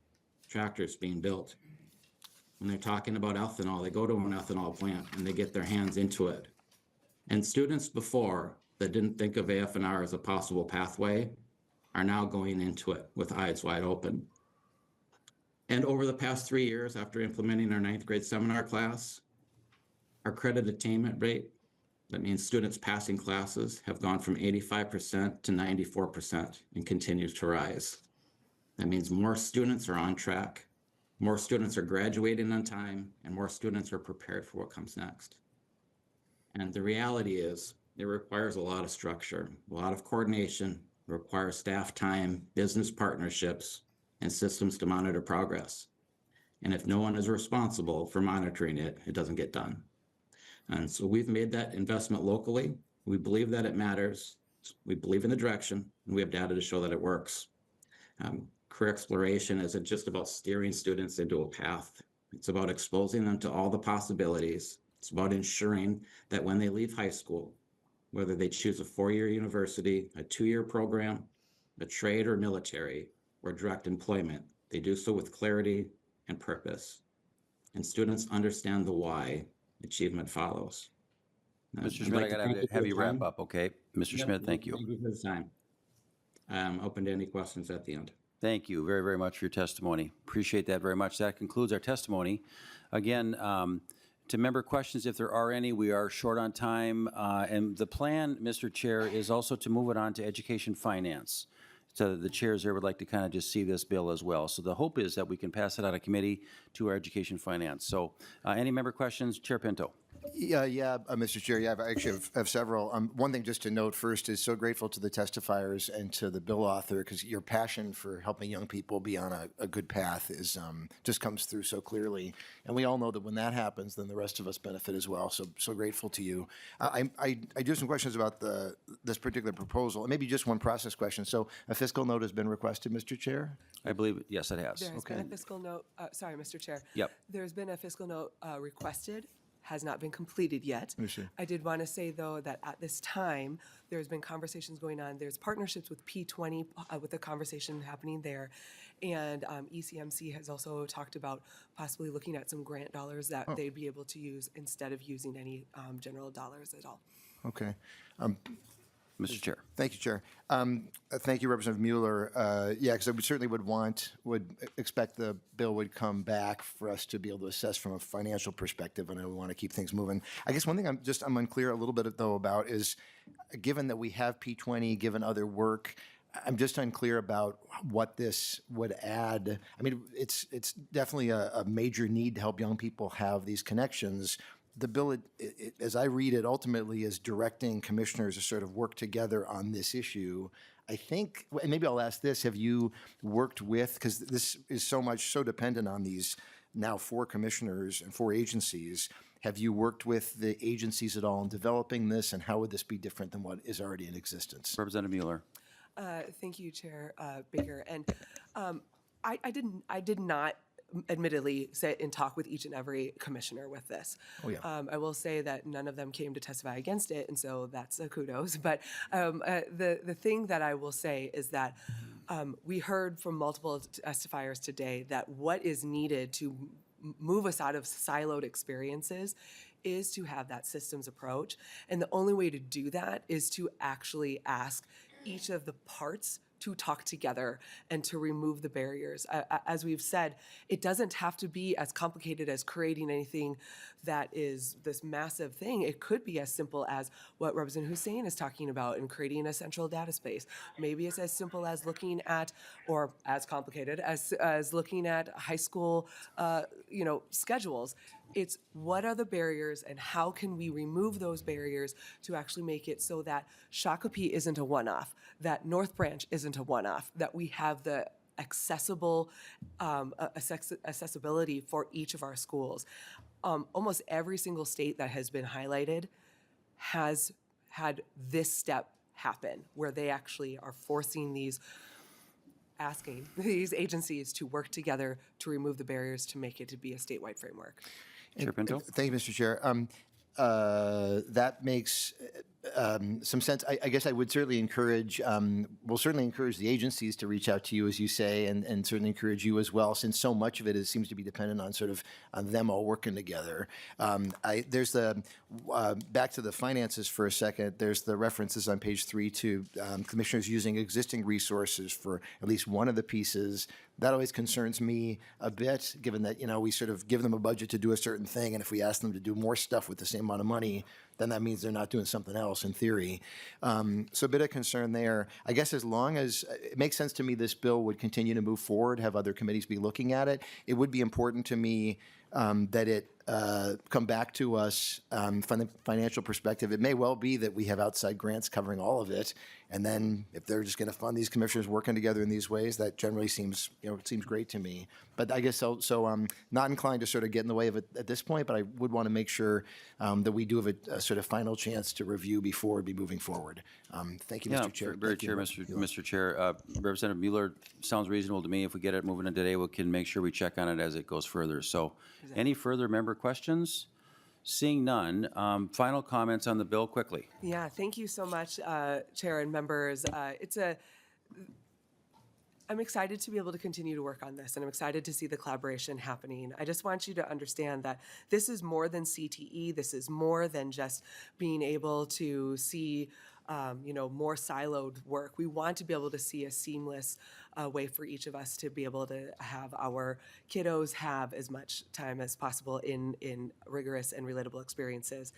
tractors being built. When they're talking about ethanol, they go to an ethanol plant and they get their hands into it. And students before that didn't think of AF&R as a possible pathway are now going into it with eyes wide open. And over the past 3 years, after implementing our 9th grade seminar class, our credit attainment rate, that means students passing classes, have gone from 85% to 94% and continues to rise. That means more students are on track, more students are graduating on time, and more students are prepared for what comes next. And the reality is, it requires a lot of structure, a lot of coordination, it requires staff time, business partnerships, and systems to monitor progress. And if no one is responsible for monitoring it, it doesn't get done. And so we've made that investment locally. We believe that it matters. We believe in the direction, and we have data to show that it works. Career exploration isn't just about steering students into a path. It's about exposing them to all the possibilities. It's about ensuring that when they leave high school, whether they choose a 4-year university, a 2-year program, a trade or military, or direct employment, they do so with clarity and purpose. And students understand the why achievement follows. Mr. Schmidt, I got to have you wrap up, okay? Mr. Schmidt, thank you. Thank you for the time. I'm open to any questions at the end. Thank you very, very much for your testimony. Appreciate that very much. That concludes our testimony. Again, to member questions, if there are any, we are short on time. And the plan, Mr. Chair, is also to move it on to education finance. So the chairs there would like to kind of just see this bill as well. So the hope is that we can pass it out of committee to our education finance. So any member questions? Chair Pinto. Mr. Chair, I actually have several. One thing just to note first is so grateful to the testifiers and to the bill author, because your passion for helping young people be on a good path is just comes through so clearly. And we all know that when that happens, then the rest of us benefit as well. So grateful to you. I do have some questions about this particular proposal, and maybe just one process question. So a fiscal note has been requested, Mr. Chair? I believe, yes, it has. There has been a fiscal note, sorry, Mr. Chair. Yep. There's been a fiscal note requested, has not been completed yet. I did want to say, though, that at this time, there's been conversations going on. There's partnerships with P20, with the conversation happening there. And ECMC has also talked about possibly looking at some grant dollars that they'd be able to use instead of using any general dollars at all. Okay. Mr. Chair. Thank you, Chair. Thank you, Representative Mueller. Because I certainly would expect the bill would come back for us to be able to assess from a financial perspective, and I want to keep things moving. I guess one thing I'm unclear a little bit, though, about is, given that we have P20, given other work, I'm just unclear about what this would add. I mean, it's definitely a major need to help young people have these connections. The bill, as I read it, ultimately is directing commissioners to sort of work together on this issue. I think, and maybe I'll ask this, have you worked with, because this is so dependent on these now 4 commissioners and 4 agencies, have you worked with the agencies at all in developing this, and how would this be different than what is already in existence? Representative Mueller. Thank you, Chair Baker. And I did not admittedly sit and talk with each and every commissioner with this. I will say that none of them came to testify against it, and so that's a kudos. But the thing that I will say is that we heard from multiple testifiers today that what is needed to move us out of siloed experiences is to have that systems approach. And the only way to do that is to actually ask each of the parts to talk together and to remove the barriers. As we've said, it doesn't have to be as complicated as creating anything that is this massive thing. It could be as simple as what Representative Hussein is talking about in creating a central data space. Maybe it's as simple as looking at, or as complicated as looking at high school, schedules. It's what are the barriers and how can we remove those barriers to actually make it so that Shakopee isn't a one-off, that North Branch isn't a one-off, that we have the accessibility for each of our schools. Almost every single state that has been highlighted has had this step happen, where they actually are asking these agencies to work together to remove the barriers to make it to be a statewide framework. Chair Pinto? Thank you, Mr. Chair. That makes some sense. I guess I would certainly encourage, we'll certainly encourage the agencies to reach out to you, as you say, and certainly encourage you as well, since so much of it seems to be dependent on sort of on them all working together. There's the, back to the finances for a second, there's the references on page 3 to commissioners using existing resources for at least one of the pieces. That always concerns me a bit, given that, we sort of give them a budget to do a certain thing, and if we ask them to do more stuff with the same amount of money, then that means they're not doing something else in theory. So a bit of concern there. I guess as long as, it makes sense to me this bill would continue to move forward, have other committees be looking at it. It would be important to me that it come back to us from the financial perspective. It may well be that we have outside grants covering all of it, and then if they're just going to fund these commissioners working together in these ways, that generally seems, it seems great to me. But I guess so I'm not inclined to sort of get in the way of it at this point, but I would want to make sure that we do have a sort of final chance to review before we be moving forward. Thank you, Mr. Chair. Very Chair, Mr. Chair. Representative Mueller, sounds reasonable to me. If we get it moving in today, we can make sure we check on it as it goes further. So any further member questions? Seeing none, final comments on the bill quickly. Yeah, thank you so much, Chair and members. I'm excited to be able to continue to work on this, and I'm excited to see the collaboration happening. I just want you to understand that this is more than CTE. This is more than just being able to see more siloed work. We want to be able to see a seamless way for each of us to be able to have our kiddos have as much time as possible in rigorous and relatable experiences.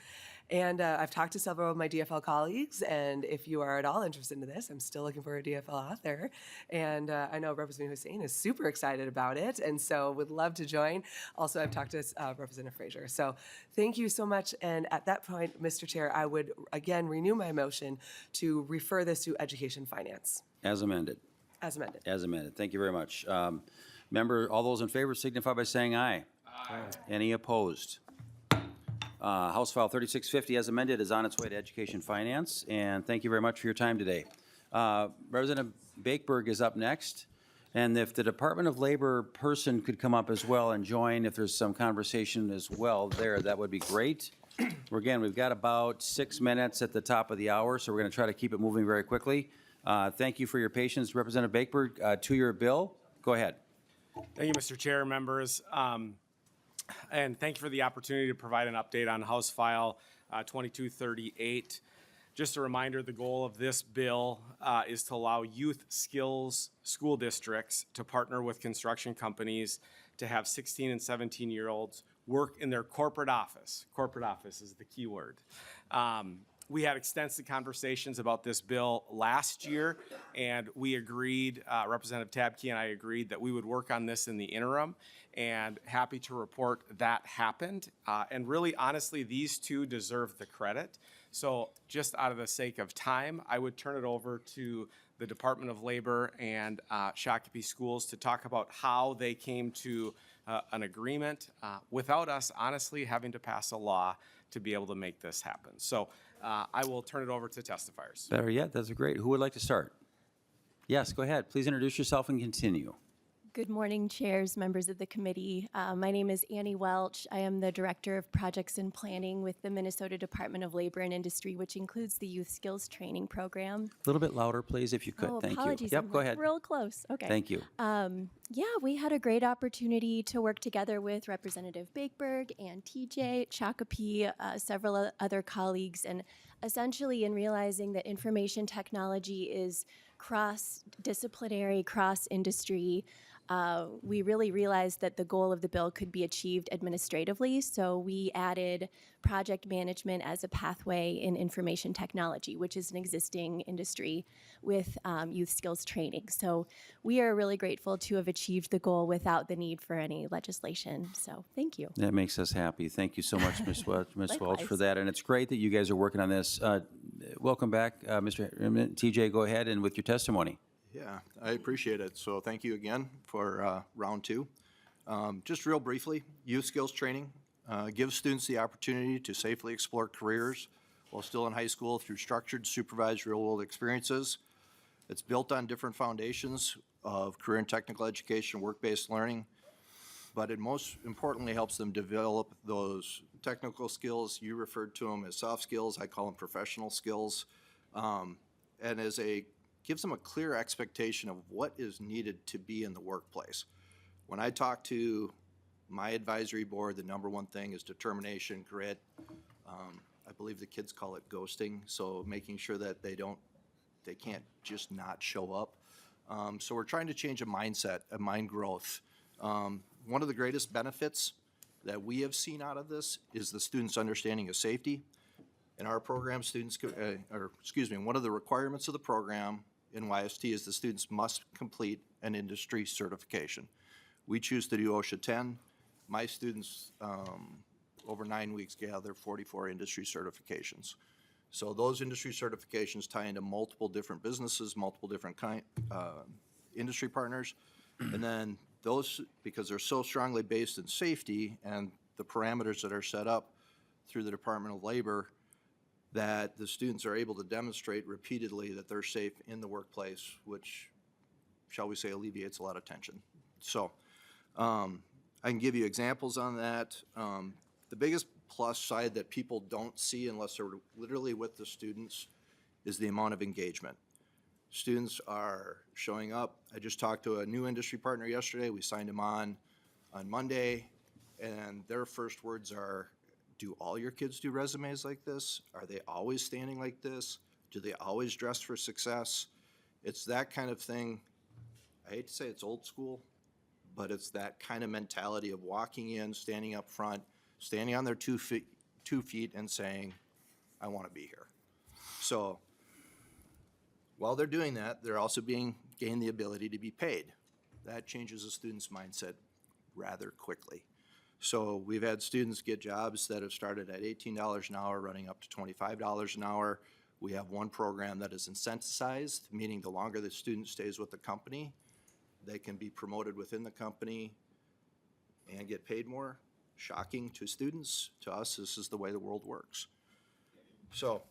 And I've talked to several of my DFL colleagues, and if you are at all interested in this, I'm still looking for a DFL out there. And I know Representative Hussein is super excited about it, and so would love to join. Also, I've talked to Representative Frazier. So thank you so much. And at that point, Mr. Chair, I would again renew my motion to refer this to Education Finance. As amended. As amended. As amended. Thank you very much. All those in favor signify by saying aye. Aye. Any opposed? House File 3650 as amended is on its way to Education Finance, and thank you very much for your time today. Representative Bakeberg is up next, and if the Department of Labor person could come up as well and join, if there's some conversation as well there, that would be great. Again, we've got about 6 minutes at the top of the hour, so we're going to try to keep it moving very quickly. Thank you for your patience. Representative Bakeberg, to your bill. Go ahead. Thank you, Mr. Chair, members. And thank you for the opportunity to provide an update on House File 2238. Just a reminder, the goal of this bill is to allow youth skills school districts to partner with construction companies to have 16 and 17-year-olds work in their corporate office. Corporate office is the key word. We had extensive conversations about this bill last year, and we agreed, Representative Tabke and I agreed that we would work on this in the interim, and happy to report that happened. And really, honestly, these two deserve the credit. So just out of the sake of time, I would turn it over to the Department of Labor and Shakopee Schools to talk about how they came to an agreement without us, honestly, having to pass a law to be able to make this happen. So I will turn it over to testifiers. Better yet, that's great. Who would like to start? Yes, go ahead. Please introduce yourself and continue. Good morning, chairs, members of the committee. My name is Annie Welch. I am the Director of Projects and Planning with the Minnesota Department of Labor and Industry, which includes the Youth Skills Training Program. A little bit louder, please, if you could. Thank Apologies. you. Yep, I'm go ahead. Real close. Okay. Thank you. Yeah, we had a great opportunity to work together with Representative Bakeberg and TJ, Shakopee, several other colleagues, and essentially in realizing that information technology is cross-disciplinary, cross-industry, we really realized that the goal of the bill could be achieved administratively, so we added project management as a pathway in information technology, which is an existing industry with youth skills training. So we are really grateful to have achieved the goal without the need for any legislation. So thank you. That makes us happy. Thank you so much, Ms. Welch, for that. And it's great that you guys are working on this. Welcome back, Mr. TJ. Go ahead and with your testimony. Yeah, I appreciate it. So thank you again for round two. Just real briefly, youth skills training gives students the opportunity to safely explore careers while still in high school through structured, supervised, real-world experiences. It's built on different foundations of career and technical education, work-based learning, but it most importantly helps them develop those technical skills. You referred to them as soft skills. I call them professional skills. And gives them a clear expectation of what is needed to be in the workplace. When I talk to my advisory board, the number one thing is determination, grit. I believe the kids call it ghosting, so making sure that they can't just not show up. So we're trying to change a mindset, a mind growth. One of the greatest benefits that we have seen out of this is the students' understanding of safety. In our program, one of the requirements of the program in YST is the students must complete an industry certification. We choose to do OSHA 10. My students, over 9 weeks, gather 44 industry certifications. So those industry certifications tie into multiple different businesses, multiple different industry partners. And then those, because they're so strongly based in safety and the parameters that are set up through the Department of Labor, that the students are able to demonstrate repeatedly that they're safe in the workplace, which, shall we say, alleviates a lot of tension. So I can give you examples on that. The biggest plus side that people don't see unless they're literally with the students is the amount of engagement. Students are showing up. I just talked to a new industry partner yesterday. We signed him on Monday, and their first words are, do all your kids do resumes like this? Are they always standing like this? Do they always dress for success? It's that kind of thing. I hate to say it's old school, but it's that kind of mentality of walking in, standing up front, standing on their 2 feet and saying, I want to be here. So while they're doing that, they're also gain the ability to be paid. That changes a student's mindset rather quickly. So we've had students get jobs that have started at $18 an hour, running up to $25 an hour. We have one program that is incentivized, meaning the longer the student stays with the company, they can be promoted within the company and get paid more. Shocking to students. To us, this is the way the world works. So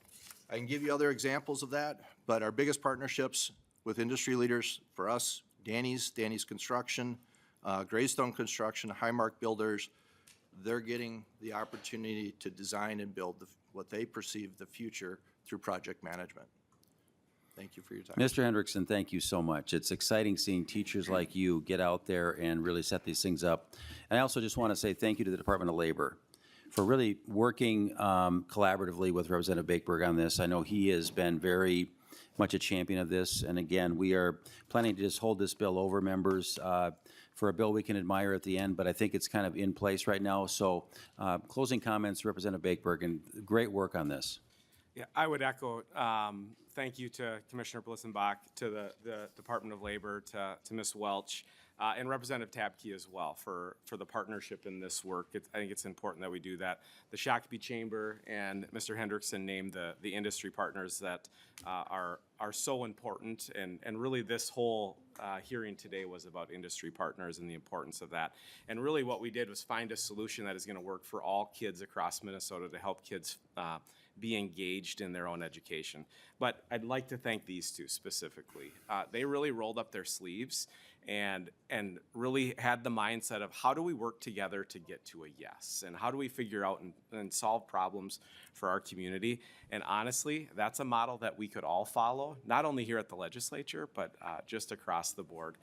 I can give you other examples of that, but our biggest partnerships with industry leaders for us, Danny's Construction, Greystone Construction, Highmark Builders, they're getting the opportunity to design and build what they perceive the future through project management. Thank you for your time. Mr. Hendrickson, thank you so much. It's exciting seeing teachers like you get out there and really set these things up. And I also just want to say thank you to the Department of Labor for really working collaboratively with Representative Bakeberg on this. I know he has been very much a champion of this. And again, we are planning to just hold this bill over, members, for a bill we can admire at the end, but I think it's kind of in place right now. So closing comments, Representative Bakeberg, and great work on this. Yeah, I would echo thank you to Commissioner Blissenbach, to the Department of Labor, to Ms. Welch, and Representative Tabke as well for the partnership in this work. I think it's important that we do that. The Shakopee Chamber and Mr. Hendrickson named the industry partners that are so important, and really this whole hearing today was about industry partners and the importance of that. And really what we did was find a solution that is going to work for all kids across Minnesota to help kids be engaged in their own education. But I'd like to thank these two specifically. They really rolled up their sleeves and really had the mindset of how do we work together to get to a yes, and how do we figure out and solve problems for our community. And honestly, that's a model that we could all follow, not only here at the legislature, but just across the board.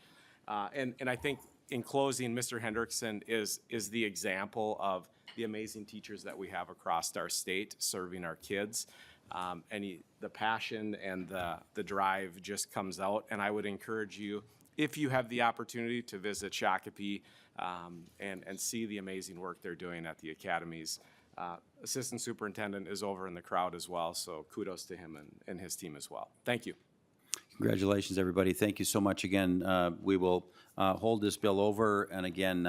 And I think in closing, Mr. Hendrickson is the example of the amazing teachers that we have across our state serving our kids. The passion and the drive just comes out. And I would encourage you, if you have the opportunity, to visit Shakopee and see the amazing work they're doing at the academies. Assistant Superintendent is over in the crowd as well, so kudos to him and his team as well. Thank you. Congratulations, everybody. Thank you so much again. We will hold this bill over, and again,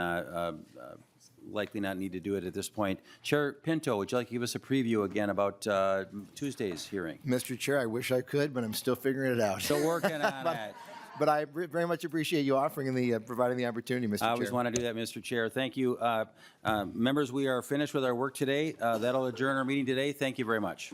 likely not need to do it at this point. Chair Pinto, would you like to give us a preview again about Tuesday's hearing? Mr. Chair, I wish I could, but I'm still figuring it out. Still working on it. but I very much appreciate you offering the, providing the opportunity, Mr. Chair. I always want to do that, Mr. Chair. Thank you. Members, we are finished with our work today. That'll adjourn our meeting today. Thank you very much.